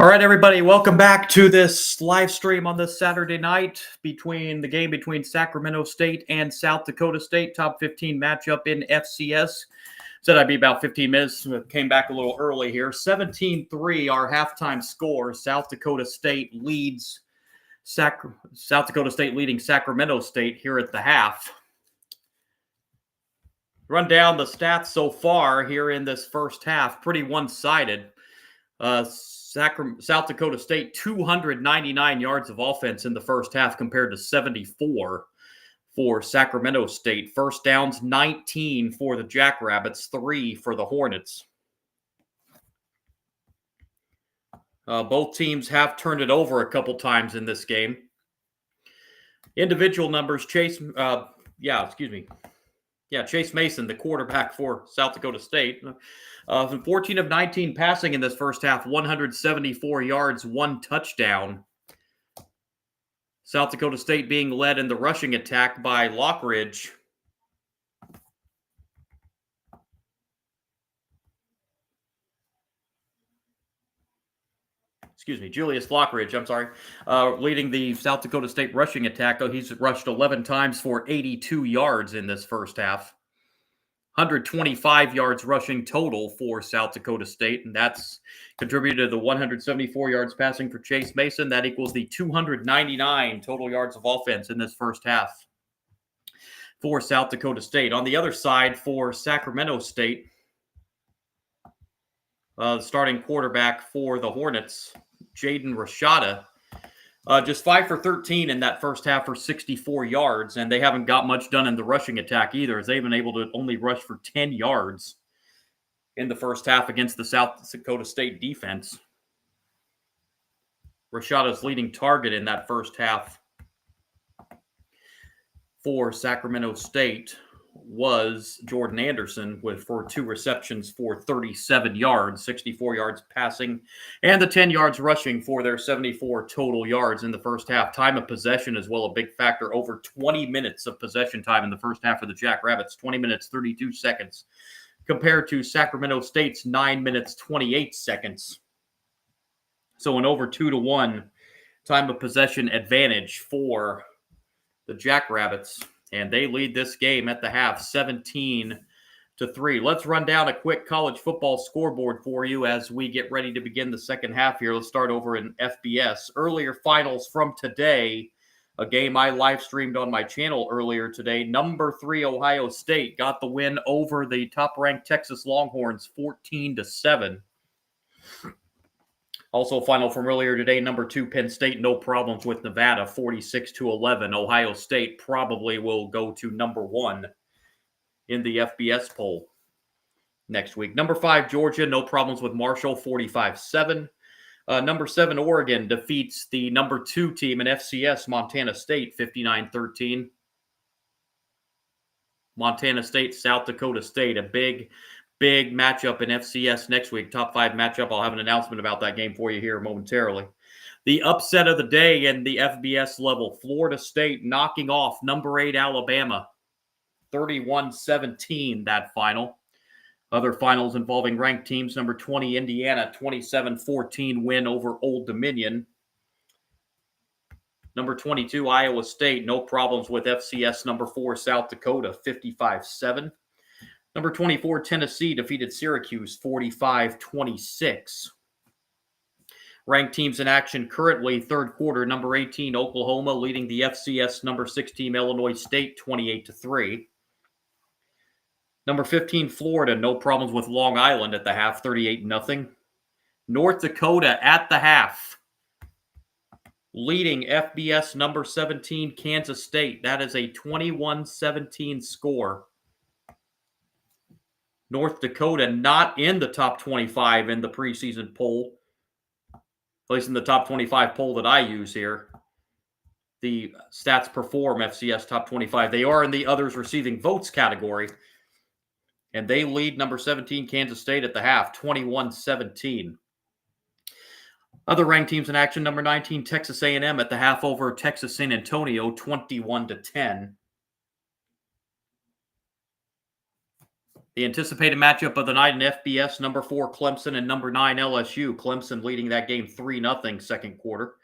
All right, everybody, welcome back to this live stream on this Saturday night between the game between Sacramento State and South Dakota State, top 15 matchup in FCS. Said I'd be about 15 minutes, came back a little early here. 17-3, our halftime score. South Dakota State leads South Dakota State leading Sacramento State here at the half. Run down the stats so far here in this first half, pretty one-sided. South Dakota State, 299 yards of offense in the first half compared to 74 for Sacramento State. First downs, 19 for the Jackrabbits, 3 for the Hornets. Both teams have turned it over a couple times in this game. Individual numbers, Chase Mason, the quarterback for South Dakota State. 14 of 19 passing in this first half, 174 yards, 1 touchdown. South Dakota State being led in the rushing attack by Lockridge. Julius Lockridge, leading the South Dakota State rushing attack. He's rushed 11 times for 82 yards in this first half. 125 yards rushing total for South Dakota State, and that's contributed to the 174 yards passing for Chase Mason. That equals the 299 total yards of offense in this first half for South Dakota State. On the other side, for Sacramento State, starting quarterback for the Hornets, Jaden Rashada, just 5 for 13 in that first half for 64 yards, and they haven't got much done in the rushing attack either, as they've been able to only rush for 10 yards in the first half against the South Dakota State defense. Rashada's leading target in that first half for Sacramento State was Jordan Anderson for 2 receptions for 37 yards, 64 yards passing, and the 10 yards rushing for their 74 total yards in the first half. Time of possession as well, a big factor. Over 20 minutes of possession time in the first half for the Jackrabbits, 20 minutes, 32 seconds, compared to Sacramento State's 9 minutes, 28 seconds. So an over 2-to-1 time of possession advantage for the Jackrabbits. And they lead this game at the half, 17-3. Let's run down a quick college football scoreboard for you as we get ready to begin the second half here. Let's start over in FBS. Earlier finals from today, a game I live streamed on my channel earlier today. Number 3 Ohio State got the win over the top-ranked Texas Longhorns, 14-7. Also, final from earlier today, number 2 Penn State, no problems with Nevada, 46-11. Ohio State probably will go to number 1 in the FBS poll next week. Number 5 Georgia, no problems with Marshall, 45-7. Number 7 Oregon defeats the number 2 team in FCS, Montana State, 59-13. Montana State, South Dakota State, a big matchup in FCS next week. Top 5 matchup. I'll have an announcement about that game for you here momentarily. The upset of the day in the FBS level, Florida State knocking off number 8 Alabama, 31-17 that final. Other finals involving ranked teams, number 20 Indiana, 27-14 win over Old Dominion. Number 22 Iowa State, no problems with FCS number 4 South Dakota, 55-7. Number 24, Tennessee defeated Syracuse 45-26. Ranked teams in action currently, third quarter, number 18, Oklahoma leading the FCS number 6 team, Illinois State, 28-3. Number 15, Florida, no problems with Long Island at the half, 38-0. North Dakota at the half, leading FBS number 17, Kansas State. That is a 21-17 score. North Dakota not in the top 25 in the preseason poll, at least in the top 25 poll that I use here. The Stats Perform FCS top 25. They are in the others receiving votes category, and they lead number 17 Kansas State at the half, 21-17. Other ranked teams in action, number 19 Texas A&M at the half over Texas San Antonio, 21-10. The anticipated matchup of the night in FBS, number 4 Clemson and number 9 LSU. Clemson leading that game 3-0 second quarter.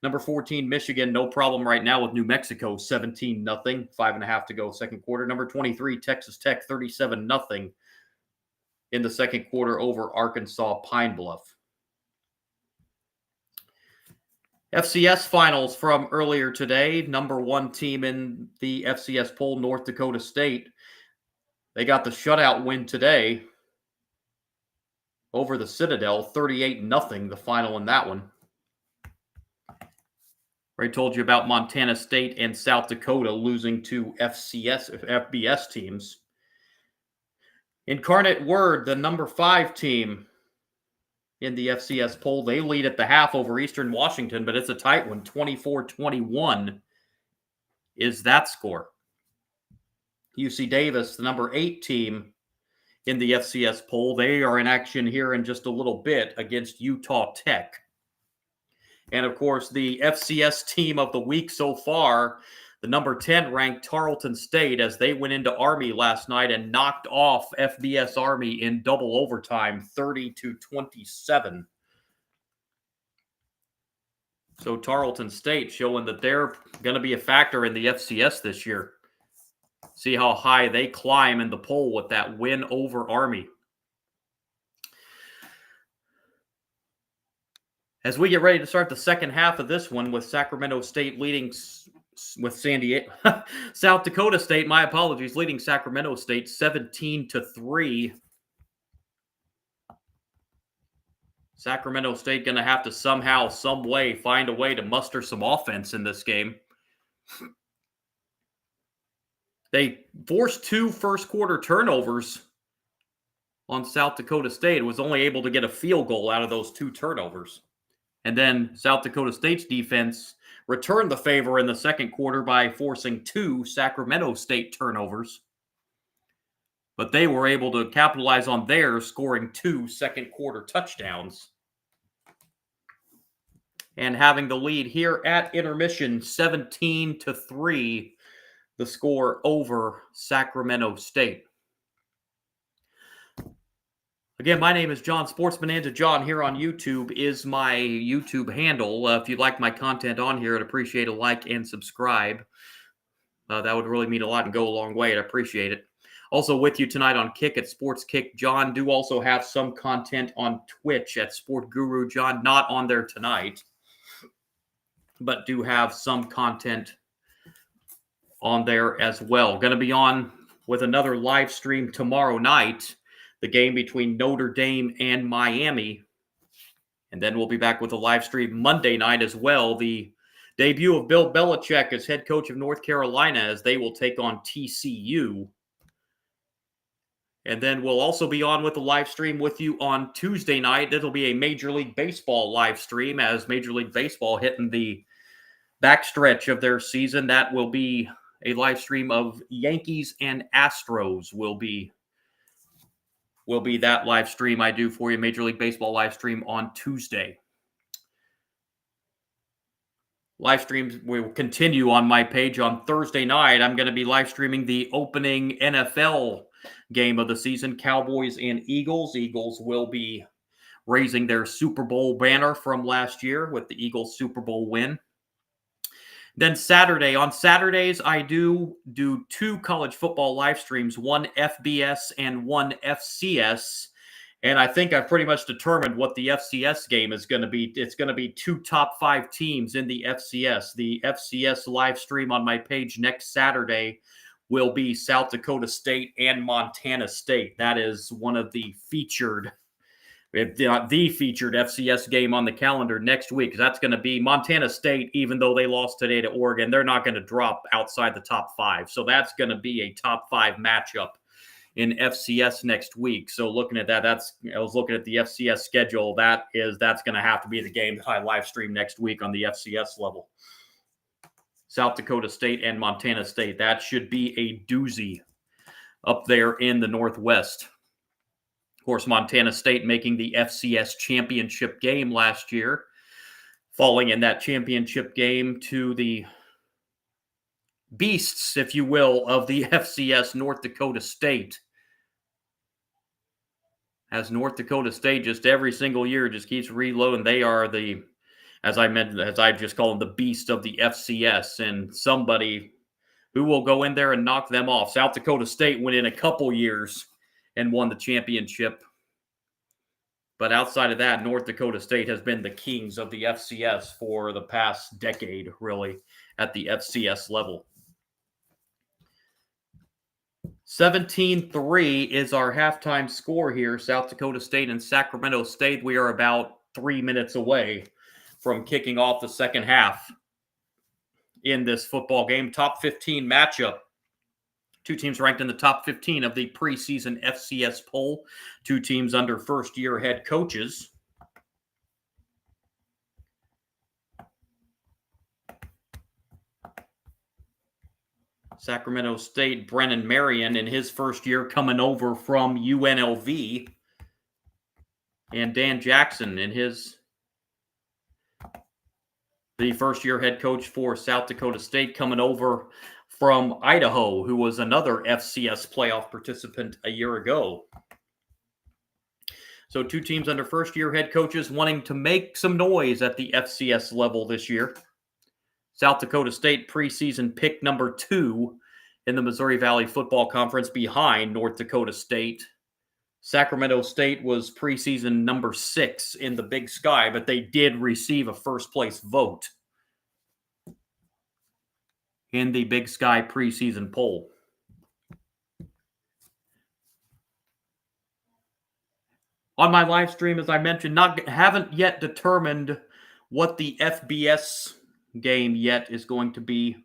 Number 14 Michigan, no problem right now with New Mexico, 17-0, 5.5 to go second quarter. Number 23 Texas Tech, 37-0 in the second quarter over Arkansas Pine Bluff. FCS finals from earlier today. Number 1 team in the FCS poll, North Dakota State. They got the shutout win today over the Citadel, 38-0, the final in that one. I told you about Montana State and South Dakota losing to FBS teams. Incarnate Word, the number 5 team in the FCS poll, they lead at the half over Eastern Washington, but it's a tight one. 24-21 is that score. UC Davis, the number 8 team in the FCS poll, they are in action here in just a little bit against Utah Tech. And, of course, the FCS team of the week so far, the number 10 ranked Tarleton State, as they went into Army last night and knocked off FBS Army in double overtime, 30-27. So Tarleton State showing that they're going to be a factor in the FCS this year. See how high they climb in the poll with that win over Army. As we get ready to start the second half of this one with Sacramento State leading with San Diego, South Dakota State, my apologies, leading Sacramento State 17-3. Sacramento State going to have to somehow, some way, find a way to muster some offense in this game. They forced 2 first quarter turnovers on South Dakota State. It was only able to get a field goal out of those 2 turnovers. And then South Dakota State's defense returned the favor in the second quarter by forcing 2 Sacramento State turnovers. But they were able to capitalize on theirs, scoring 2 second quarter touchdowns. And having the lead here at intermission, 17-3, the score over Sacramento State. Again, my name is John, Sportsman Ninja John. Here on YouTube is my YouTube handle. If you like my content on here, I'd appreciate a like and subscribe. That would really mean a lot and go a long way. I'd appreciate it. Also with you tonight on Kick at Sports Kick John. Do also have some content on Twitch at Sport Guru John. Not on there tonight, but do have some content on there as well. Going to be on with another live stream tomorrow night. The game between Notre Dame and Miami. And then we'll be back with a live stream Monday night as well. The debut of Bill Belichick as head coach of North Carolina, as they will take on TCU. And then we'll also be on with a live stream with you on Tuesday night. It'll be a Major League Baseball live stream as Major League Baseball hitting the backstretch of their season. That will be a live stream of Yankees and Astros will be that live stream I do for you, Major League Baseball live stream on Tuesday. Live streams will continue on my page on Thursday night. I'm going to be live streaming the opening NFL game of the season, Cowboys and Eagles. Eagles will be raising their Super Bowl banner from last year with the Eagles Super Bowl win. Then on Saturdays, I do 2 college football live streams, one FBS and one FCS. And I think I've pretty much determined what the FCS game is going to be. It's going to be 2 top 5 teams in the FCS. The FCS live stream on my page next Saturday will be South Dakota State and Montana State. That is one of the featured FCS game on the calendar next week. That's going to be Montana State. Even though they lost today to Oregon, they're not going to drop outside the top 5. So that's going to be a top 5 matchup in FCS next week. So looking at that, I was looking at the FCS schedule. That's going to have to be the game that I live stream next week on the FCS level. South Dakota State and Montana State. That should be a doozy up there in the Northwest. Of course, Montana State making the FCS championship game last year, falling in that championship game to the beasts, if you will, of the FCS, North Dakota State. as North Dakota State just every single year just keeps reloading. They are the, as I mentioned, as I just call them, the beast of the FCS, and somebody who will go in there and knock them off. South Dakota State went in a couple years and won the championship. But outside of that, North Dakota State has been the kings of the FCS for the past decade, really, at the FCS level. 17-3 is our halftime score here. South Dakota State and Sacramento State. We are about 3 minutes away from kicking off the second half in this football game. Top 15 matchup. Two teams ranked in the top 15 of the preseason FCS poll. Two teams under first-year head coaches. Sacramento State, Brennan Marion in his first year coming over from UNLV. And Dan Jackson in the first-year head coach for South Dakota State coming over from Idaho, who was another FCS playoff participant a year ago. So two teams under first-year head coaches wanting to make some noise at the FCS level this year. South Dakota State preseason pick number 2 in the Missouri Valley Football Conference behind North Dakota State. Sacramento State was preseason number 6 in the Big Sky, but they did receive a first-place vote in the Big Sky preseason poll. On my live stream, as I mentioned, haven't yet determined what the FBS game yet is going to be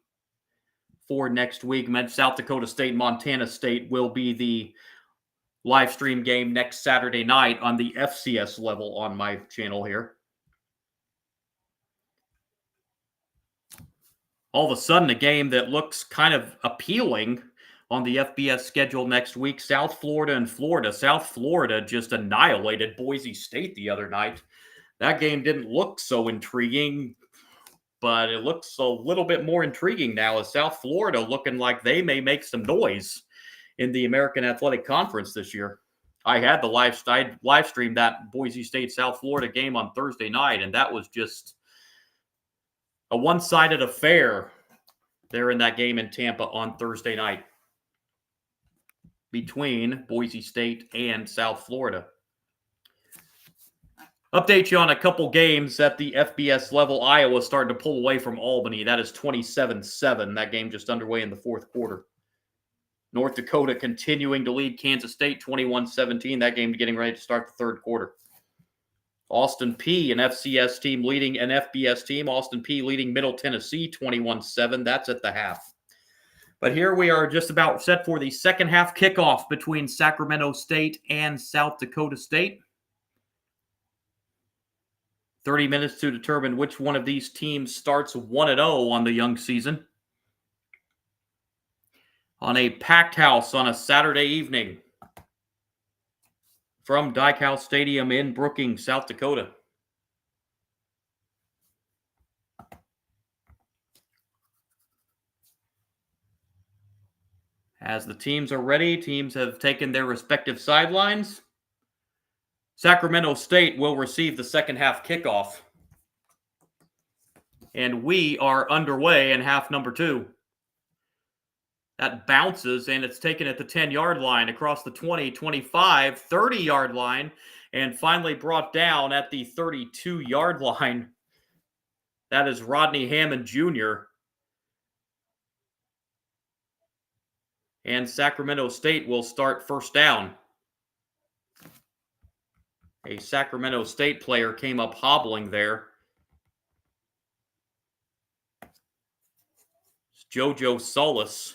for next week. South Dakota State, Montana State will be the live stream game next Saturday night on the FCS level on my channel here. All of a sudden, a game that looks kind of appealing on the FBS schedule next week, South Florida and Florida. South Florida just annihilated Boise State the other night. That game didn't look so intriguing, but it looks a little bit more intriguing now as South Florida looking like they may make some noise in the American Athletic Conference this year. I had the live stream that Boise State-South Florida game on Thursday night, and that was just a one-sided affair there in that game in Tampa on Thursday night between Boise State and South Florida. Update you on a couple games at the FBS level. Iowa starting to pull away from Albany. That is 27-7. That game just underway in the fourth quarter. North Dakota continuing to lead Kansas State 21-17. That game getting ready to start the third quarter. Austin Peay, an FCS team leading an FBS team. Austin Peay leading Middle Tennessee 21-7. That's at the half. But here we are just about set for the second half kickoff between Sacramento State and South Dakota State. 30 minutes to determine which one of these teams starts 1-0 on the young season. On a packed house on a Saturday evening from Dyke House Stadium in Brookings, South Dakota. As the teams are ready, teams have taken their respective sidelines. Sacramento State will receive the second half kickoff. And we are underway in half number 2. That bounces, and it's taken at the 10-yard line, across the 20, 25, 30-yard line, and finally brought down at the 32-yard line. That is Rodney Hammond Jr. And Sacramento State will start first down. A Sacramento State player came up hobbling there. It's JoJo Solis,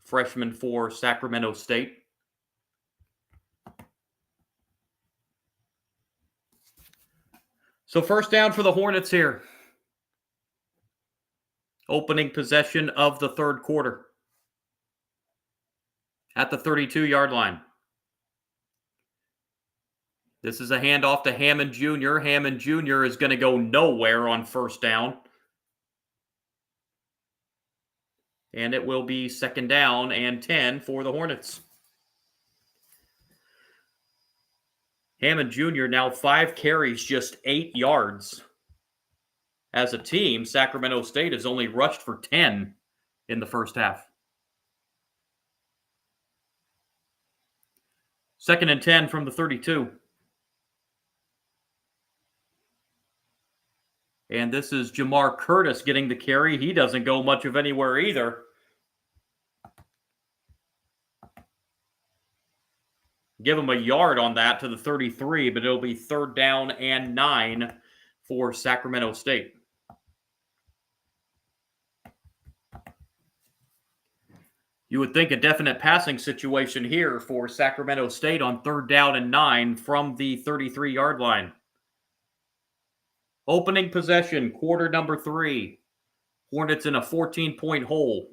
freshman for Sacramento State. So first down for the Hornets here. Opening possession of the third quarter at the 32-yard line. This is a handoff to Hammond Jr. Hammond Jr. is going to go nowhere on first down. And it will be 2nd down and 10 for the Hornets. Hammond Jr. now 5 carries, just 8 yards. As a team, Sacramento State has only rushed for 10 in the first half. 2nd and 10 from the 32. And this is Jamar Curtis getting the carry. He doesn't go much of anywhere either. Give him a yard on that to the 33, but it'll be 3rd down and 9 for Sacramento State. You would think a definite passing situation here for Sacramento State on 3rd down and 9 from the 33-yard line. Opening possession, quarter number 3. Hornets in a 14-point hole.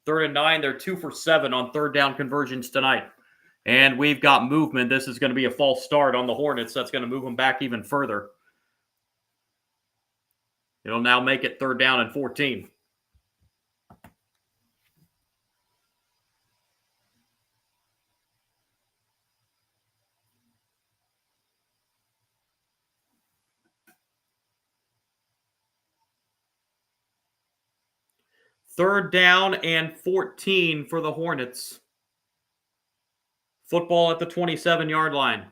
3rd and 9, they're 2 for 7 on 3rd down conversions tonight. And we've got movement. This is going to be a false start on the Hornets. That's going to move them back even further. It'll now make it 3rd down and 14. Third down and 14 for the Hornets. Football at the 27-yard line.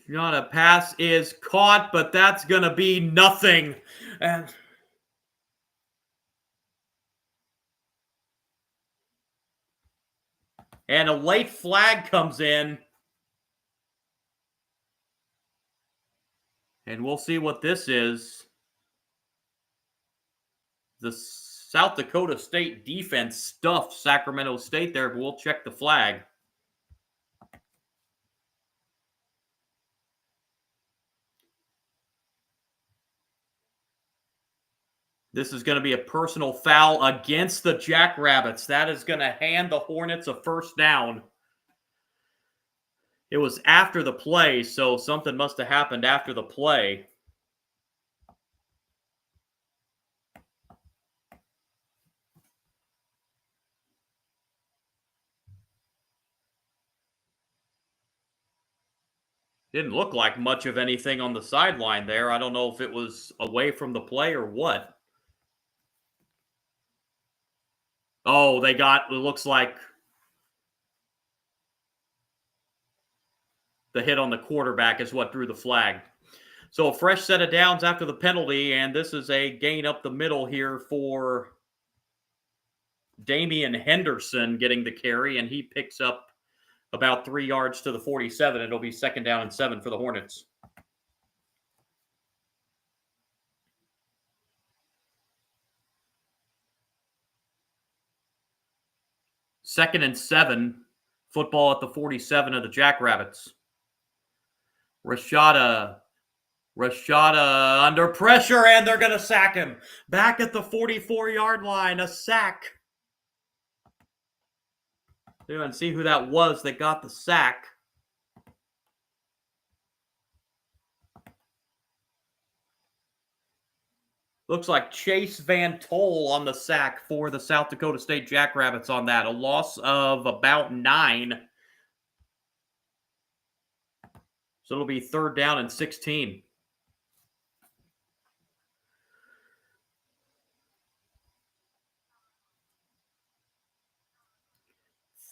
Not a pass is caught, but that's going to be nothing. And a late flag comes in. And we'll see what this is. The South Dakota State defense stuffed Sacramento State there, but we'll check the flag. This is going to be a personal foul against the Jackrabbits. That is going to hand the Hornets a 1st down. It was after the play, so something must have happened after the play. Didn't look like much of anything on the sideline there. I don't know if it was away from the play or what. Oh, it looks like the hit on the quarterback is what drew the flag. So a fresh set of downs after the penalty, and this is a gain up the middle here for Damian Henderson getting the carry, and he picks up about 3 yards to the 47. It'll be 2nd down and 7 for the Hornets. Second and 7, football at the 47 of the Jackrabbits. Rashada under pressure, and they're going to sack him. Back at the 44-yard line, a sack. And see who that was that got the sack. Looks like Chase Van Tol on the sack for the South Dakota State Jackrabbits on that. A loss of about 9. So it'll be 3rd down and 16.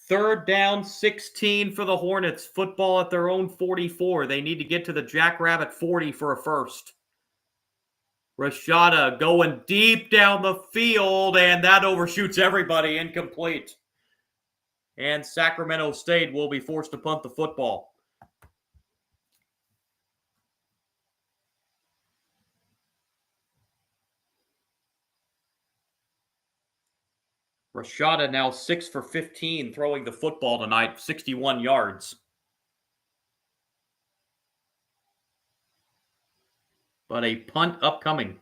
Third down, 16 for the Hornets. Football at their own 44. They need to get to the Jackrabbit 40 for a 1st. Rashada going deep down the field, and that overshoots everybody. Incomplete. And Sacramento State will be forced to punt the football. Rashada now 6 for 15 throwing the football tonight, 61 yards. But a punt upcoming.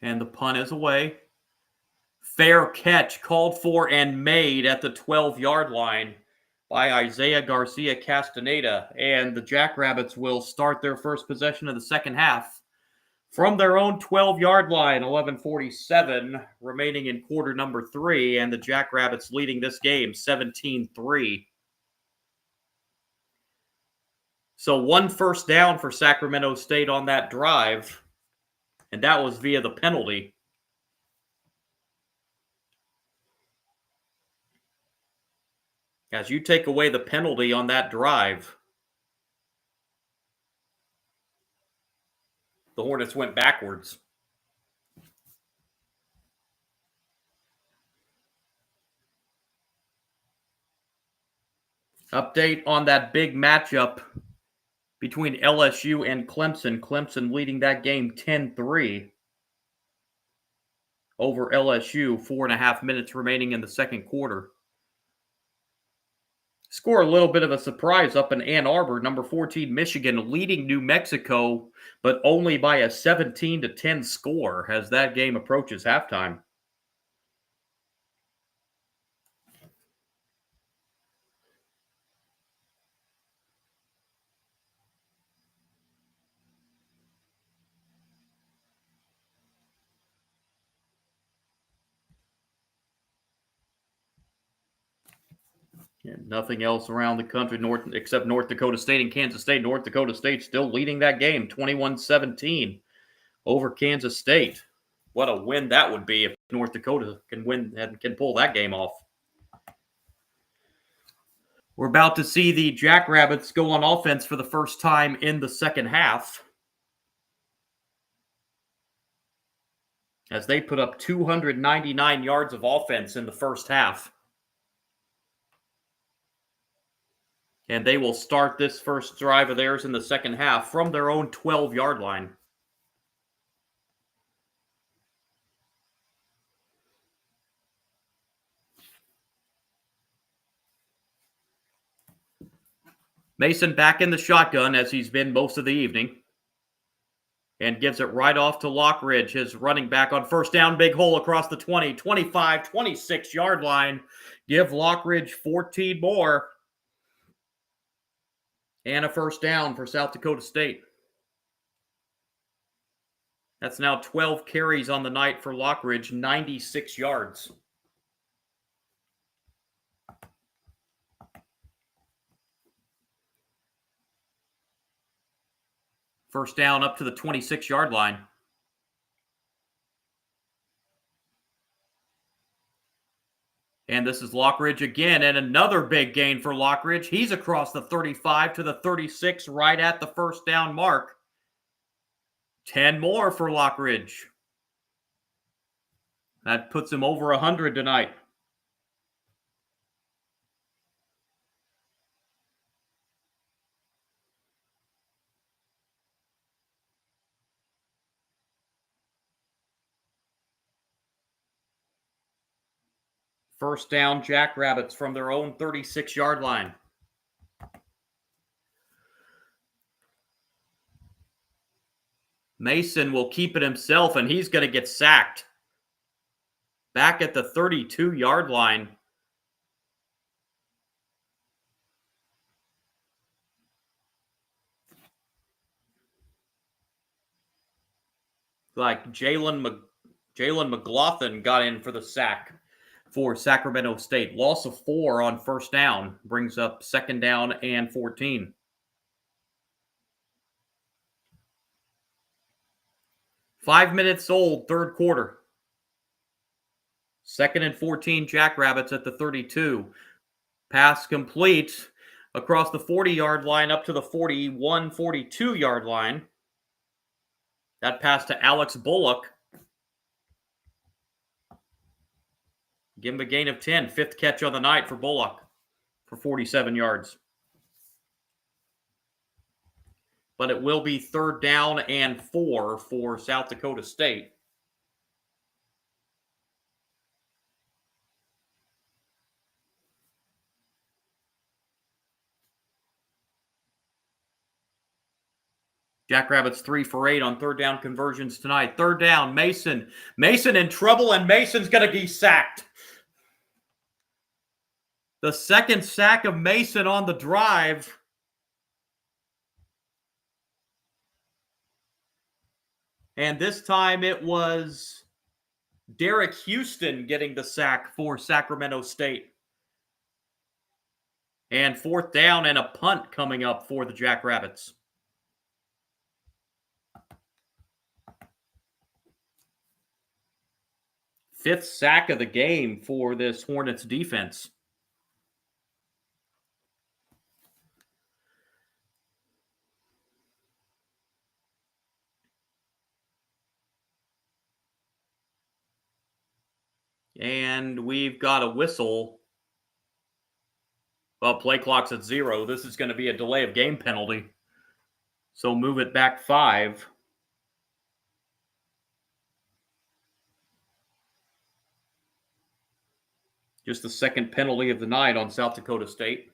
And the punt is away. Fair catch called for and made at the 12-yard line by Isaiah Garcia Castaneda. And the Jackrabbits will start their first possession of the second half from their own 12-yard line. 11:47 remaining in quarter number 3. And the Jackrabbits leading this game 17-3. So one first down for Sacramento State on that drive. And that was via the penalty. As you take away the penalty on that drive, the Hornets went backwards. Update on that big matchup between LSU and Clemson. Clemson leading that game 10-3 over LSU. 4.5 minutes remaining in the second quarter. Score a little bit of a surprise up in Ann Arbor. Number 14, Michigan leading New Mexico, but only by a 17-10 score as that game approaches halftime. And nothing else around the country except North Dakota State and Kansas State. North Dakota State still leading that game 21-17 over Kansas State. What a win that would be if North Dakota can win and can pull that game off. We're about to see the Jackrabbits go on offense for the first time in the second half, as they put up 299 yards of offense in the first half. And they will start this first drive of theirs in the second half from their own 12-yard line. Mason back in the shotgun as he's been most of the evening. And gives it right off to Lockridge, his running back on first down. Big hole across the 20, 25, 26-yard line. Give Lockridge 14 more. And a first down for South Dakota State. That's now 12 carries on the night for Lockridge, 96 yards. First down up to the 26-yard line. And this is Lockridge again, and another big gain for Lockridge. He's across the 35 to the 36, right at the first down mark. 10 more for Lockridge. That puts him over 100 tonight. First down, Jackrabbits from their own 36-yard line. Mason will keep it himself, and he's going to get sacked. Back at the 32-yard line. Like Jalen McLaughlin got in for the sack for Sacramento State. Loss of 4 on first down brings up second down and 14. Five minutes old, third quarter. Second and 14, Jackrabbits at the 32. Pass complete across the 40-yard line up to the 41, 42-yard line. That pass to Alex Bullock. Give him a gain of 10. Fifth catch on the night for Bullock for 47 yards. But it will be third down and 4 for South Dakota State. Jackrabbits 3 for 8 on third down conversions tonight. Third down, Mason. Mason in trouble, and Mason's going to be sacked. The second sack of Mason on the drive. And this time it was Derek Houston getting the sack for Sacramento State. And fourth down and a punt coming up for the Jackrabbits. Fifth sack of the game for this Hornets defense. And we've got a whistle. Well, play clock's at 0. This is going to be a delay of game penalty. So move it back 5. Just the second penalty of the night on South Dakota State.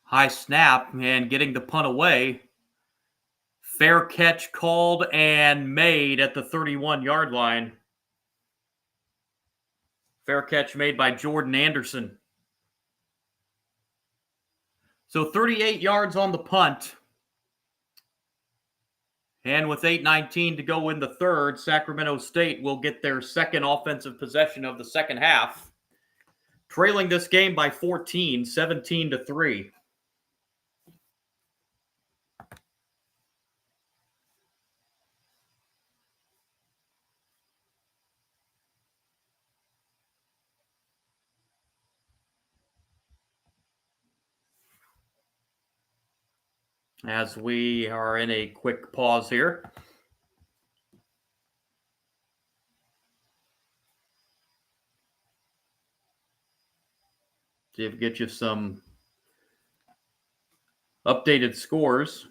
High snap and getting the punt away. Fair catch called and made at the 31-yard line. Fair catch made by Jordan Anderson. So 38 yards on the punt. And with 8:19 to go in the third, Sacramento State will get their second offensive possession of the second half, trailing this game by 14, 17-3. As we are in a quick pause here. See if we get you some updated scores.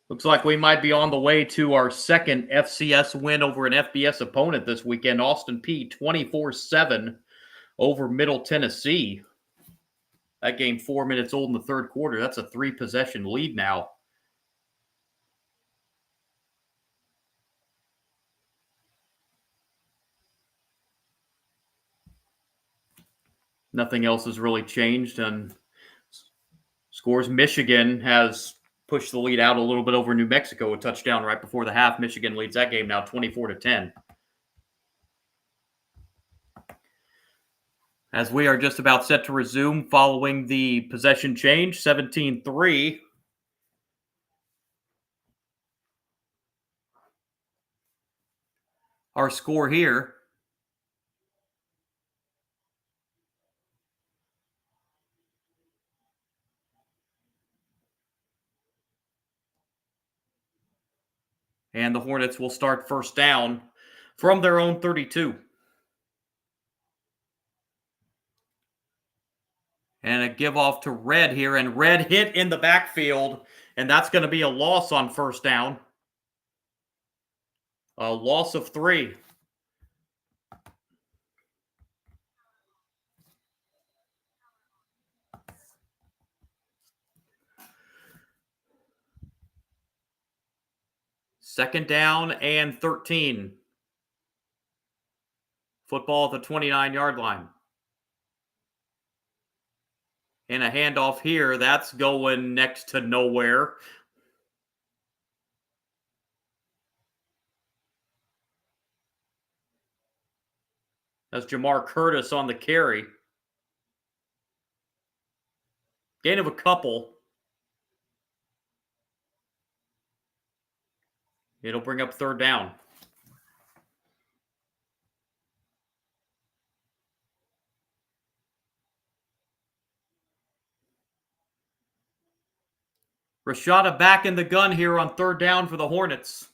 Looks like we might be on the way to our second FCS win over an FBS opponent this weekend. Austin Peay 24-7 over Middle Tennessee. That game 4 minutes old in the third quarter. That's a 3-possession lead now. Nothing else has really changed. And scores, Michigan has pushed the lead out a little bit over New Mexico. A touchdown right before the half. Michigan leads that game now 24-10. As we are just about set to resume following the possession change, 17-3. Our score here. And the Hornets will start first down from their own 32. And a give off to Red here, and Red hit in the backfield, and that's going to be a loss on first down. A loss of 3. Second down and 13. Football at the 29-yard line. And a handoff here. That's going next to nowhere. That's Jamar Curtis on the carry. Gain of a couple. It'll bring up third down. Rashada back in the gun here on third down for the Hornets.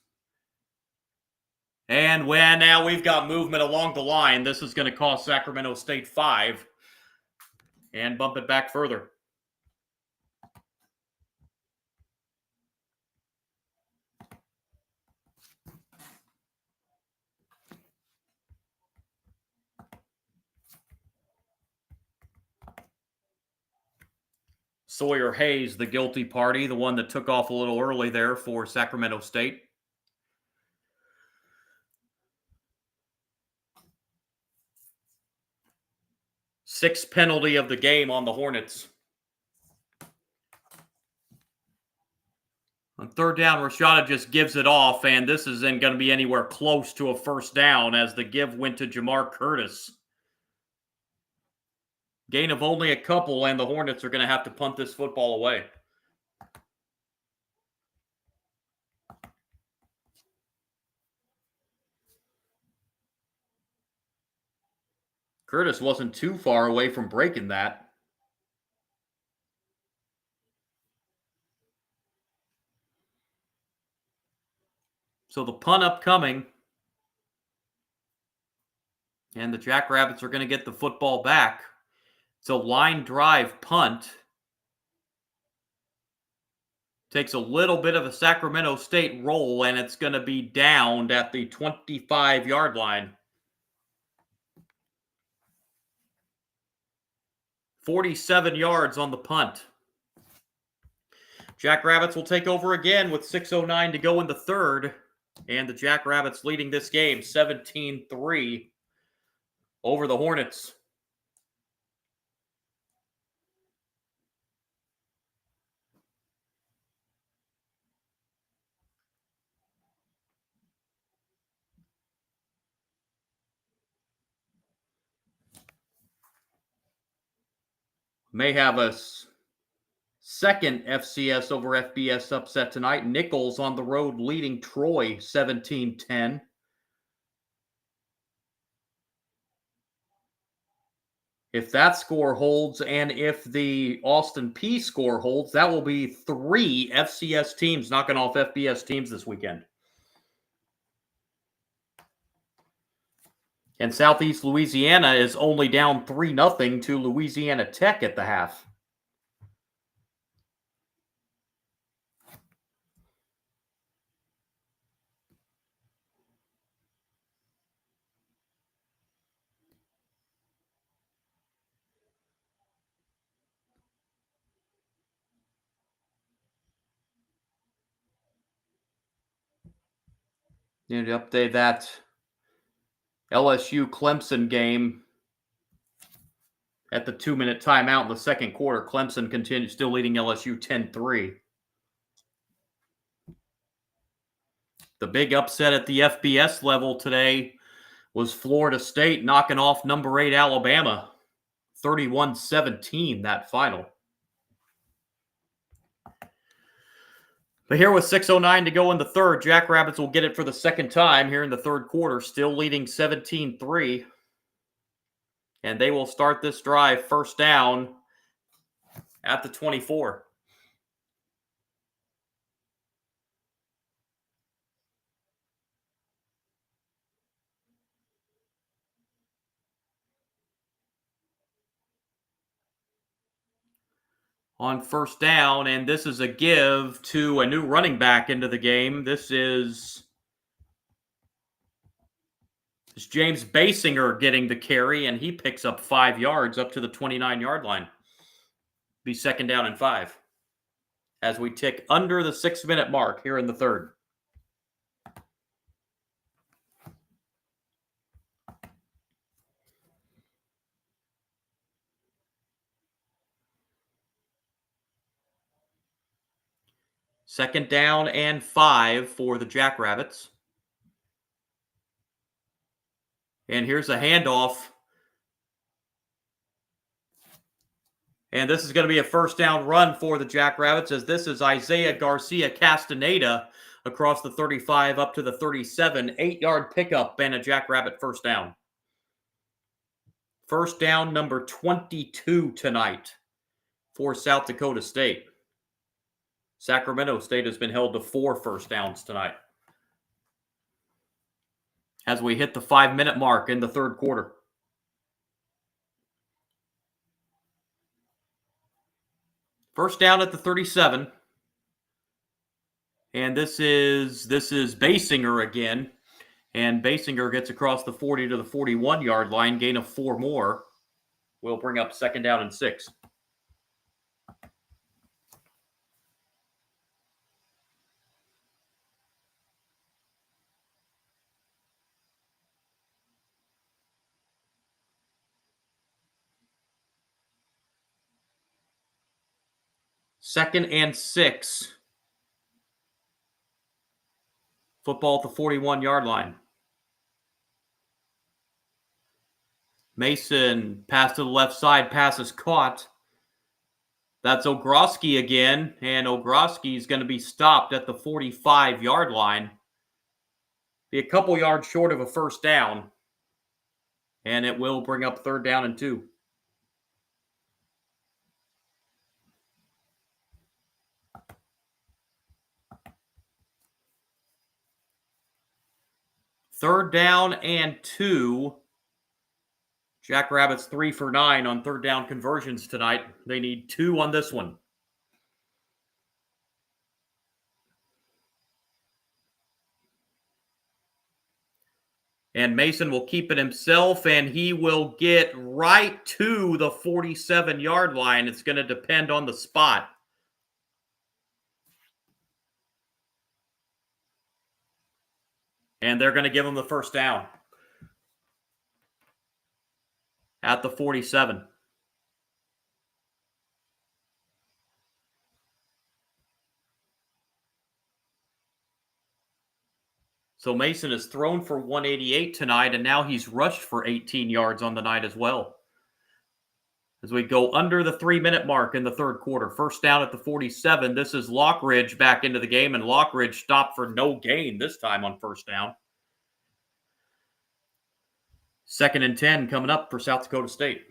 And when now we've got movement along the line, this is going to cost Sacramento State 5 and bump it back further. Sawyer Hayes, the guilty party, the one that took off a little early there for Sacramento State. Sixth penalty of the game on the Hornets. On third down, Rashada just gives it off, and this isn't going to be anywhere close to a first down as the give went to Jamar Curtis. Gain of only a couple, and the Hornets are going to have to punt this football away. Curtis wasn't too far away from breaking that. So the punt upcoming. And the Jackrabbits are going to get the football back. It's a line drive punt. Takes a little bit of a Sacramento State roll, and it's going to be downed at the 25-yard line. 47 yards on the punt. Jackrabbits will take over again with 6:09 to go in the third. And the Jackrabbits leading this game 17-3 over the Hornets. May have a second FCS over FBS upset tonight. Nichols on the road leading Troy 17-10. If that score holds, and if the Austin Peay score holds, that will be 3 FCS teams knocking off FBS teams this weekend. And Southeast Louisiana is only down 3-0 to Louisiana Tech at the half. Need to update that LSU Clemson game at the 2-minute timeout in the second quarter. Clemson continues still leading LSU 10-3. The big upset at the FBS level today was Florida State knocking off number 8 Alabama. 31-17 that final. But here with 6:09 to go in the third, Jackrabbits will get it for the second time here in the third quarter, still leading 17-3. And they will start this drive first down at the 24. On first down, and this is a give to a new running back into the game. This is James Basinger getting the carry, and he picks up 5 yards up to the 29-yard line. Be second down and 5 as we tick under the 6-minute mark here in the third. Second down and 5 for the Jackrabbits. And here's a handoff. And this is going to be a first down run for the Jackrabbits, as this is Isaiah Garcia Castaneda across the 35 up to the 37. 8-yard pickup and a Jackrabbit first down. First down number 22 tonight for South Dakota State. Sacramento State has been held to 4 first downs tonight as we hit the 5-minute mark in the third quarter. First down at the 37. And this is Basinger again. And Basinger gets across the 40 to the 41-yard line, gain of 4 more. We'll bring up second down and 6. Second and 6. Football at the 41-yard line. Mason, pass to the left side, pass is caught. That's Ogroski again, and Ogroski is going to be stopped at the 45-yard line. Be a couple yards short of a first down, and it will bring up third down and 2. Third down and 2. Jackrabbits 3 for 9 on third down conversions tonight. They need 2 on this one. And Mason will keep it himself, and he will get right to the 47-yard line. It's going to depend on the spot. And they're going to give him the first down at the 47. So Mason has thrown for 188 tonight, and now he's rushed for 18 yards on the night as well. As we go under the 3-minute mark in the third quarter. First down at the 47. This is Lockridge back into the game, and Lockridge stopped for no gain this time on first down. Second and 10 coming up for South Dakota State.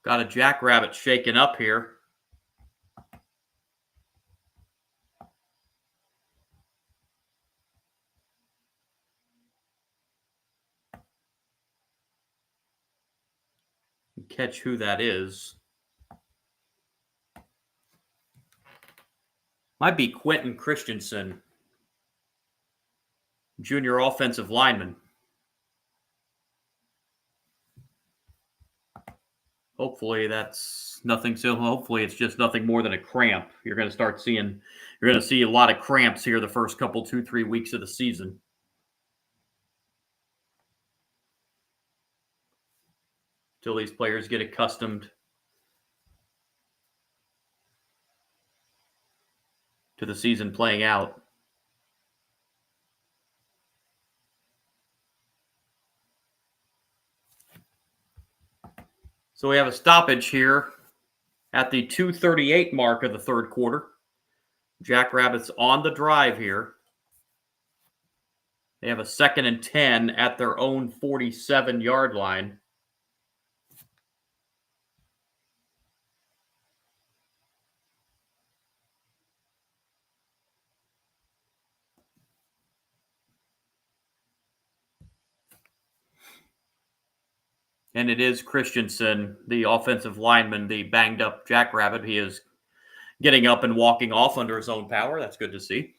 Got a Jackrabbit shaken up here. Catch who that is. Might be Quentin Christensen, junior offensive lineman. Hopefully that's nothing. So hopefully it's just nothing more than a cramp. You're going to see a lot of cramps here the first couple 2-3 weeks of the season. Till these players get accustomed to the season playing out. So we have a stoppage here at the 2:38 mark of the third quarter. Jackrabbits on the drive here. They have a second and 10 at their own 47-yard line. And it is Christensen, the offensive lineman, the banged-up Jackrabbit. He is getting up and walking off under his own power. That's good to see.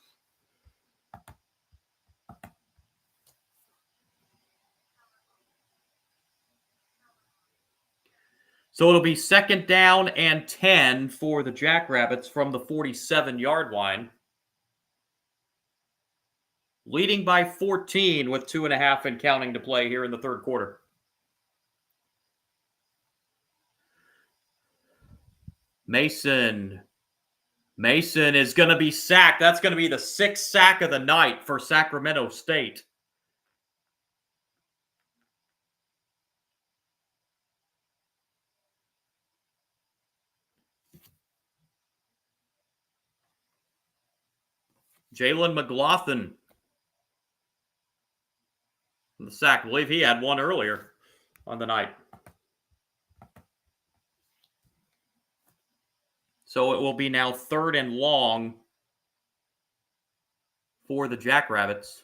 So it'll be second down and 10 for the Jackrabbits from the 47-yard line. Leading by 14 with 2.5 and counting to play here in the third quarter. Mason is going to be sacked. That's going to be the 6th sack of the night for Sacramento State. Jalen McLaughlin. The sack. I believe he had one earlier on the night. So it will be now 3rd and long for the Jackrabbits.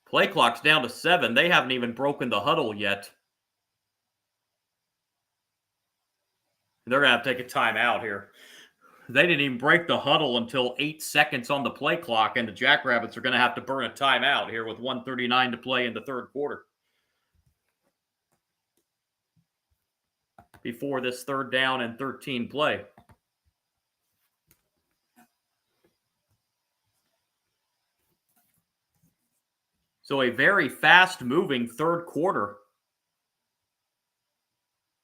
Play clock's down to 7. They haven't even broken the huddle yet. They're going to have to take a timeout here. They didn't even break the huddle until 8 seconds on the play clock, and the Jackrabbits are going to have to burn a timeout here with 1:39 to play in the 3rd quarter. Before this 3rd down and 13 play. So a very fast-moving 3rd quarter.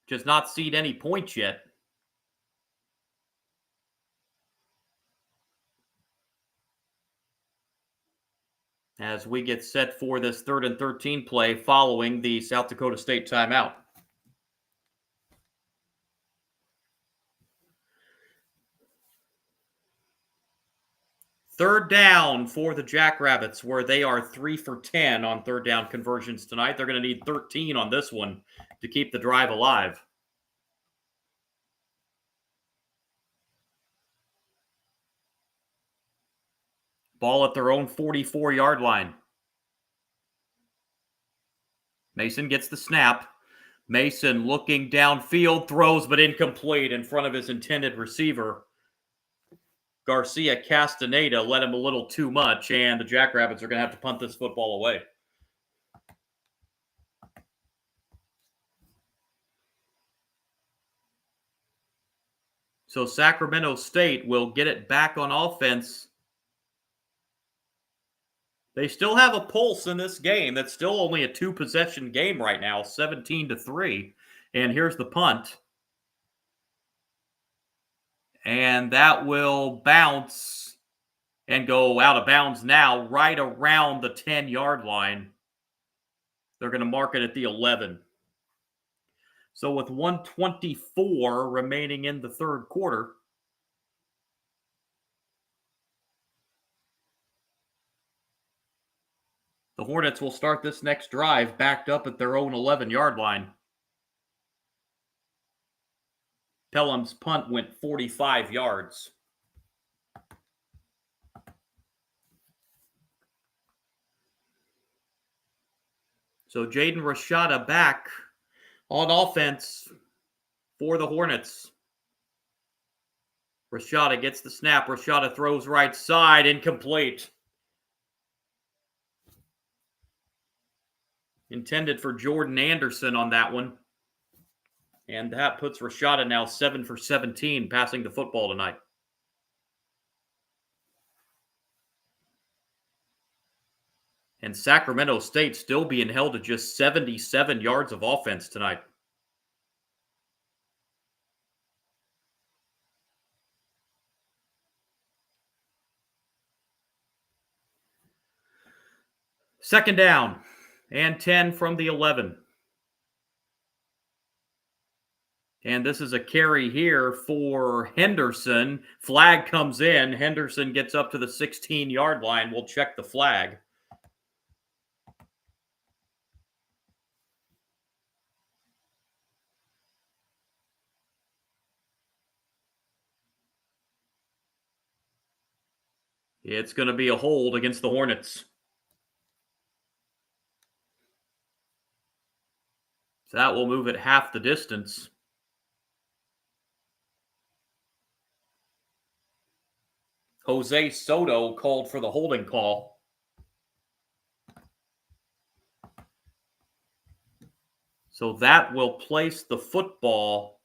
Just not seen any points yet. As we get set for this 3rd and 13 play following the South Dakota State timeout. Third down for the Jackrabbits, where they are 3 for 10 on 3rd down conversions tonight. They're going to need 13 on this one to keep the drive alive. Ball at their own 44-yard line. Mason gets the snap. Mason looking downfield, throws but incomplete in front of his intended receiver. Garcia Castaneda led him a little too much, and the Jackrabbits are going to have to punt this football away. So Sacramento State will get it back on offense. They still have a pulse in this game. That's still only a 2-possession game right now, 17-3. And here's the punt. And that will bounce and go out of bounds now, right around the 10-yard line. They're going to mark it at the 11. So with 1:24 remaining in the 3rd quarter, the Hornets will start this next drive backed up at their own 11-yard line. Pelham's punt went 45 yards. So Jaden Rashada back on offense for the Hornets. Rashada gets the snap. Rashada throws right side, incomplete. Intended for Jordan Anderson on that one. And that puts Rashada now 7 for 17 passing the football tonight. And Sacramento State still being held to just 77 yards of offense tonight. Second down and 10 from the 11. And this is a carry here for Henderson. Flag comes in. Henderson gets up to the 16-yard line. We'll check the flag. It's going to be a hold against the Hornets. So that will move it half the distance. Jose Soto called for the holding call. So that will place the football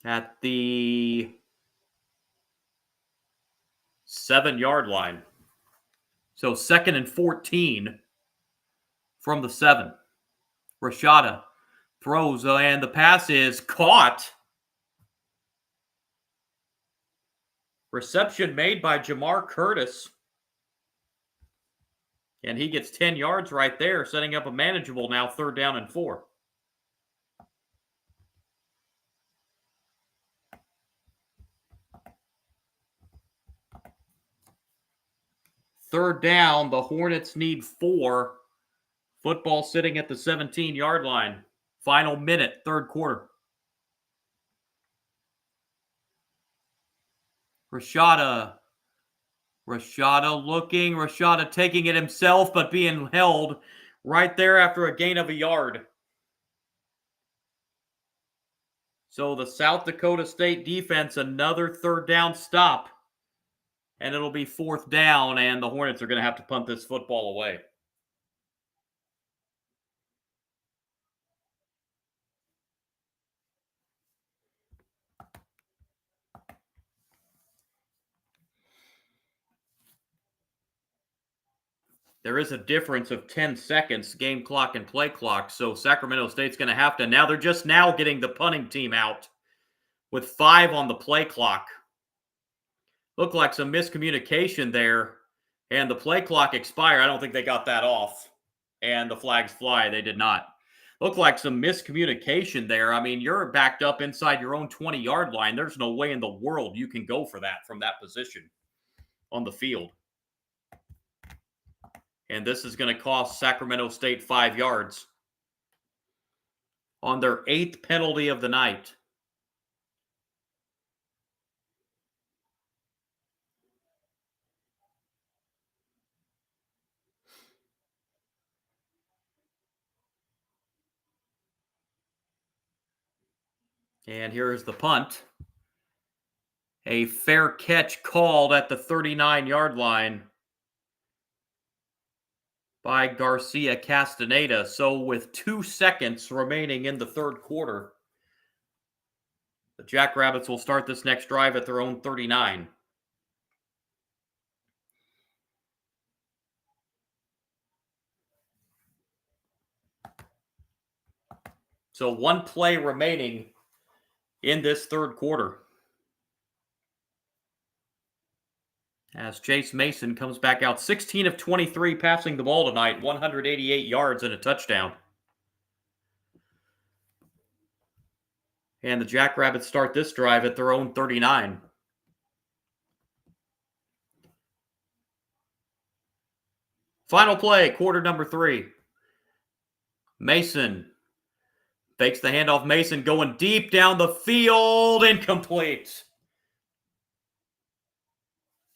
at the 7-yard line. So 2nd and 14 from the 7. Rashada throws, and the pass is caught. Reception made by Jamar Curtis. And he gets 10 yards right there, setting up a manageable now 3rd down and 4. Third down, the Hornets need 4. Football sitting at the 17-yard line. Final minute, third quarter. Rashada looking. Rashada taking it himself, but being held right there after a gain of a yard. So the South Dakota State defense, another third down stop. And it'll be fourth down, and the Hornets are going to have to punt this football away. There is a difference of 10 seconds, game clock and play clock. So Sacramento State's going to have to. Now they're just now getting the punting team out with 5 on the play clock. Looked like some miscommunication there. And the play clock expired. I don't think they got that off. And the flags fly. They did not. Looked like some miscommunication there. I mean, you're backed up inside your own 20-yard line. There's no way in the world you can go for that from that position on the field. And this is going to cost Sacramento State 5 yards on their 8th penalty of the night. And here's the punt. A fair catch called at the 39-yard line by Garcia Castaneda. So with 2 seconds remaining in the third quarter, the Jackrabbits will start this next drive at their own 39. So 1 play remaining in this third quarter, as Chase Mason comes back out. 16 of 23 passing the ball tonight, 188 yards and a touchdown. And the Jackrabbits start this drive at their own 39. Final play, quarter number 3. Mason fakes the handoff. Mason going deep down the field, incomplete.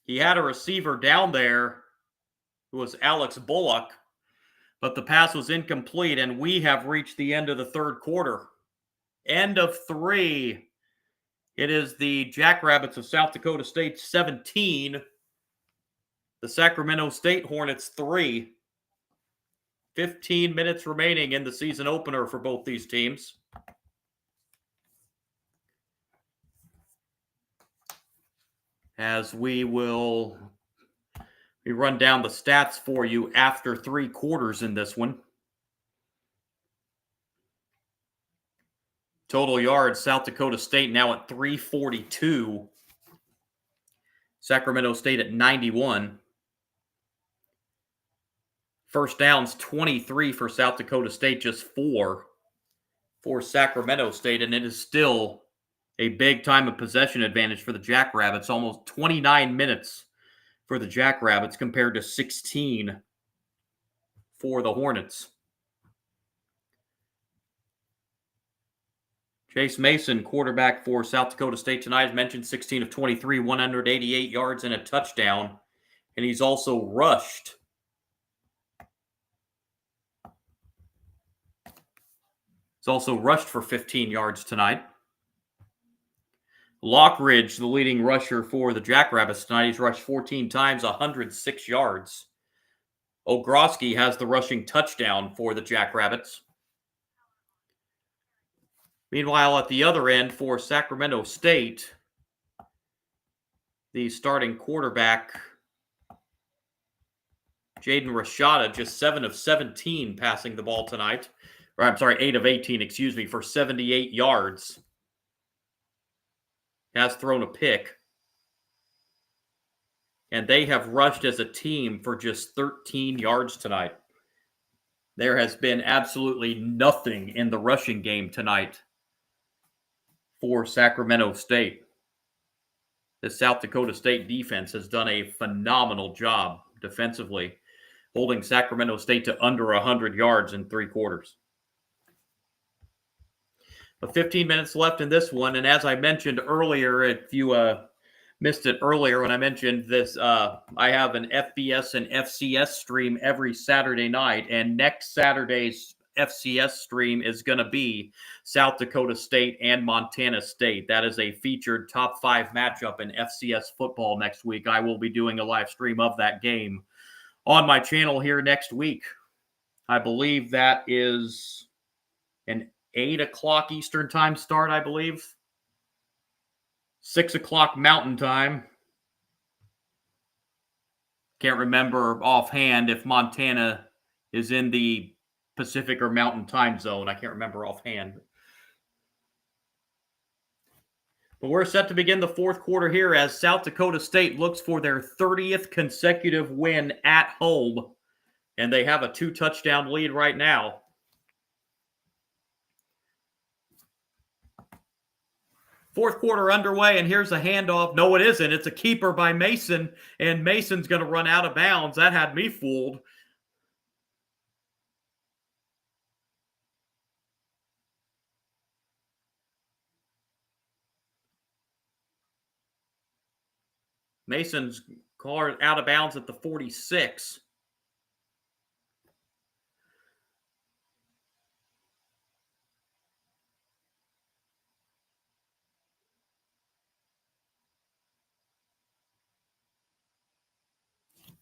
He had a receiver down there who was Alex Bullock, but the pass was incomplete, and we have reached the end of the third quarter. End of 3. It is the Jackrabbits of South Dakota State 17, the Sacramento State Hornets 3. 15 minutes remaining in the season opener for both these teams. As we run down the stats for you after 3 quarters in this one. Total yards, South Dakota State now at 342. Sacramento State at 91. First downs, 23 for South Dakota State, just 4 for Sacramento State, and it is still a big time of possession advantage for the Jackrabbits, almost 29 minutes for the Jackrabbits compared to 16 for the Hornets. Chase Mason, quarterback for South Dakota State tonight, as mentioned, 16 of 23, 188 yards and a touchdown, and he's also rushed for 15 yards tonight. Lockridge, the leading rusher for the Jackrabbits tonight. He's rushed 14 times, 106 yards. Ogroski has the rushing touchdown for the Jackrabbits. Meanwhile, at the other end for Sacramento State, the starting quarterback, Jaden Rashada, just 7 of 17 passing the ball tonight. 8 of 18, for 78 yards. Has thrown a pick. And they have rushed as a team for just 13 yards tonight. There has been absolutely nothing in the rushing game tonight for Sacramento State. The South Dakota State defense has done a phenomenal job defensively, holding Sacramento State to under 100 yards in 3 quarters. 15 minutes left in this one, and as I mentioned earlier, if you missed it earlier when I mentioned this, I have an FBS and FCS stream every Saturday night, and next Saturday's FCS stream is going to be South Dakota State and Montana State. That is a featured top 5 matchup in FCS football next week. I will be doing a live stream of that game on my channel here next week. I believe that is an 8 o'clock Eastern time start, I believe. 6 o'clock Mountain time. Can't remember offhand if Montana is in the Pacific or Mountain time zone. I can't remember offhand. But we're set to begin the fourth quarter here as South Dakota State looks for their 30th consecutive win at home. And they have a 2-touchdown lead right now. Fourth quarter underway, and here's a handoff. No, it isn't. It's a keeper by Mason, and Mason's going to run out of bounds. That had me fooled. Mason's called out of bounds at the 46.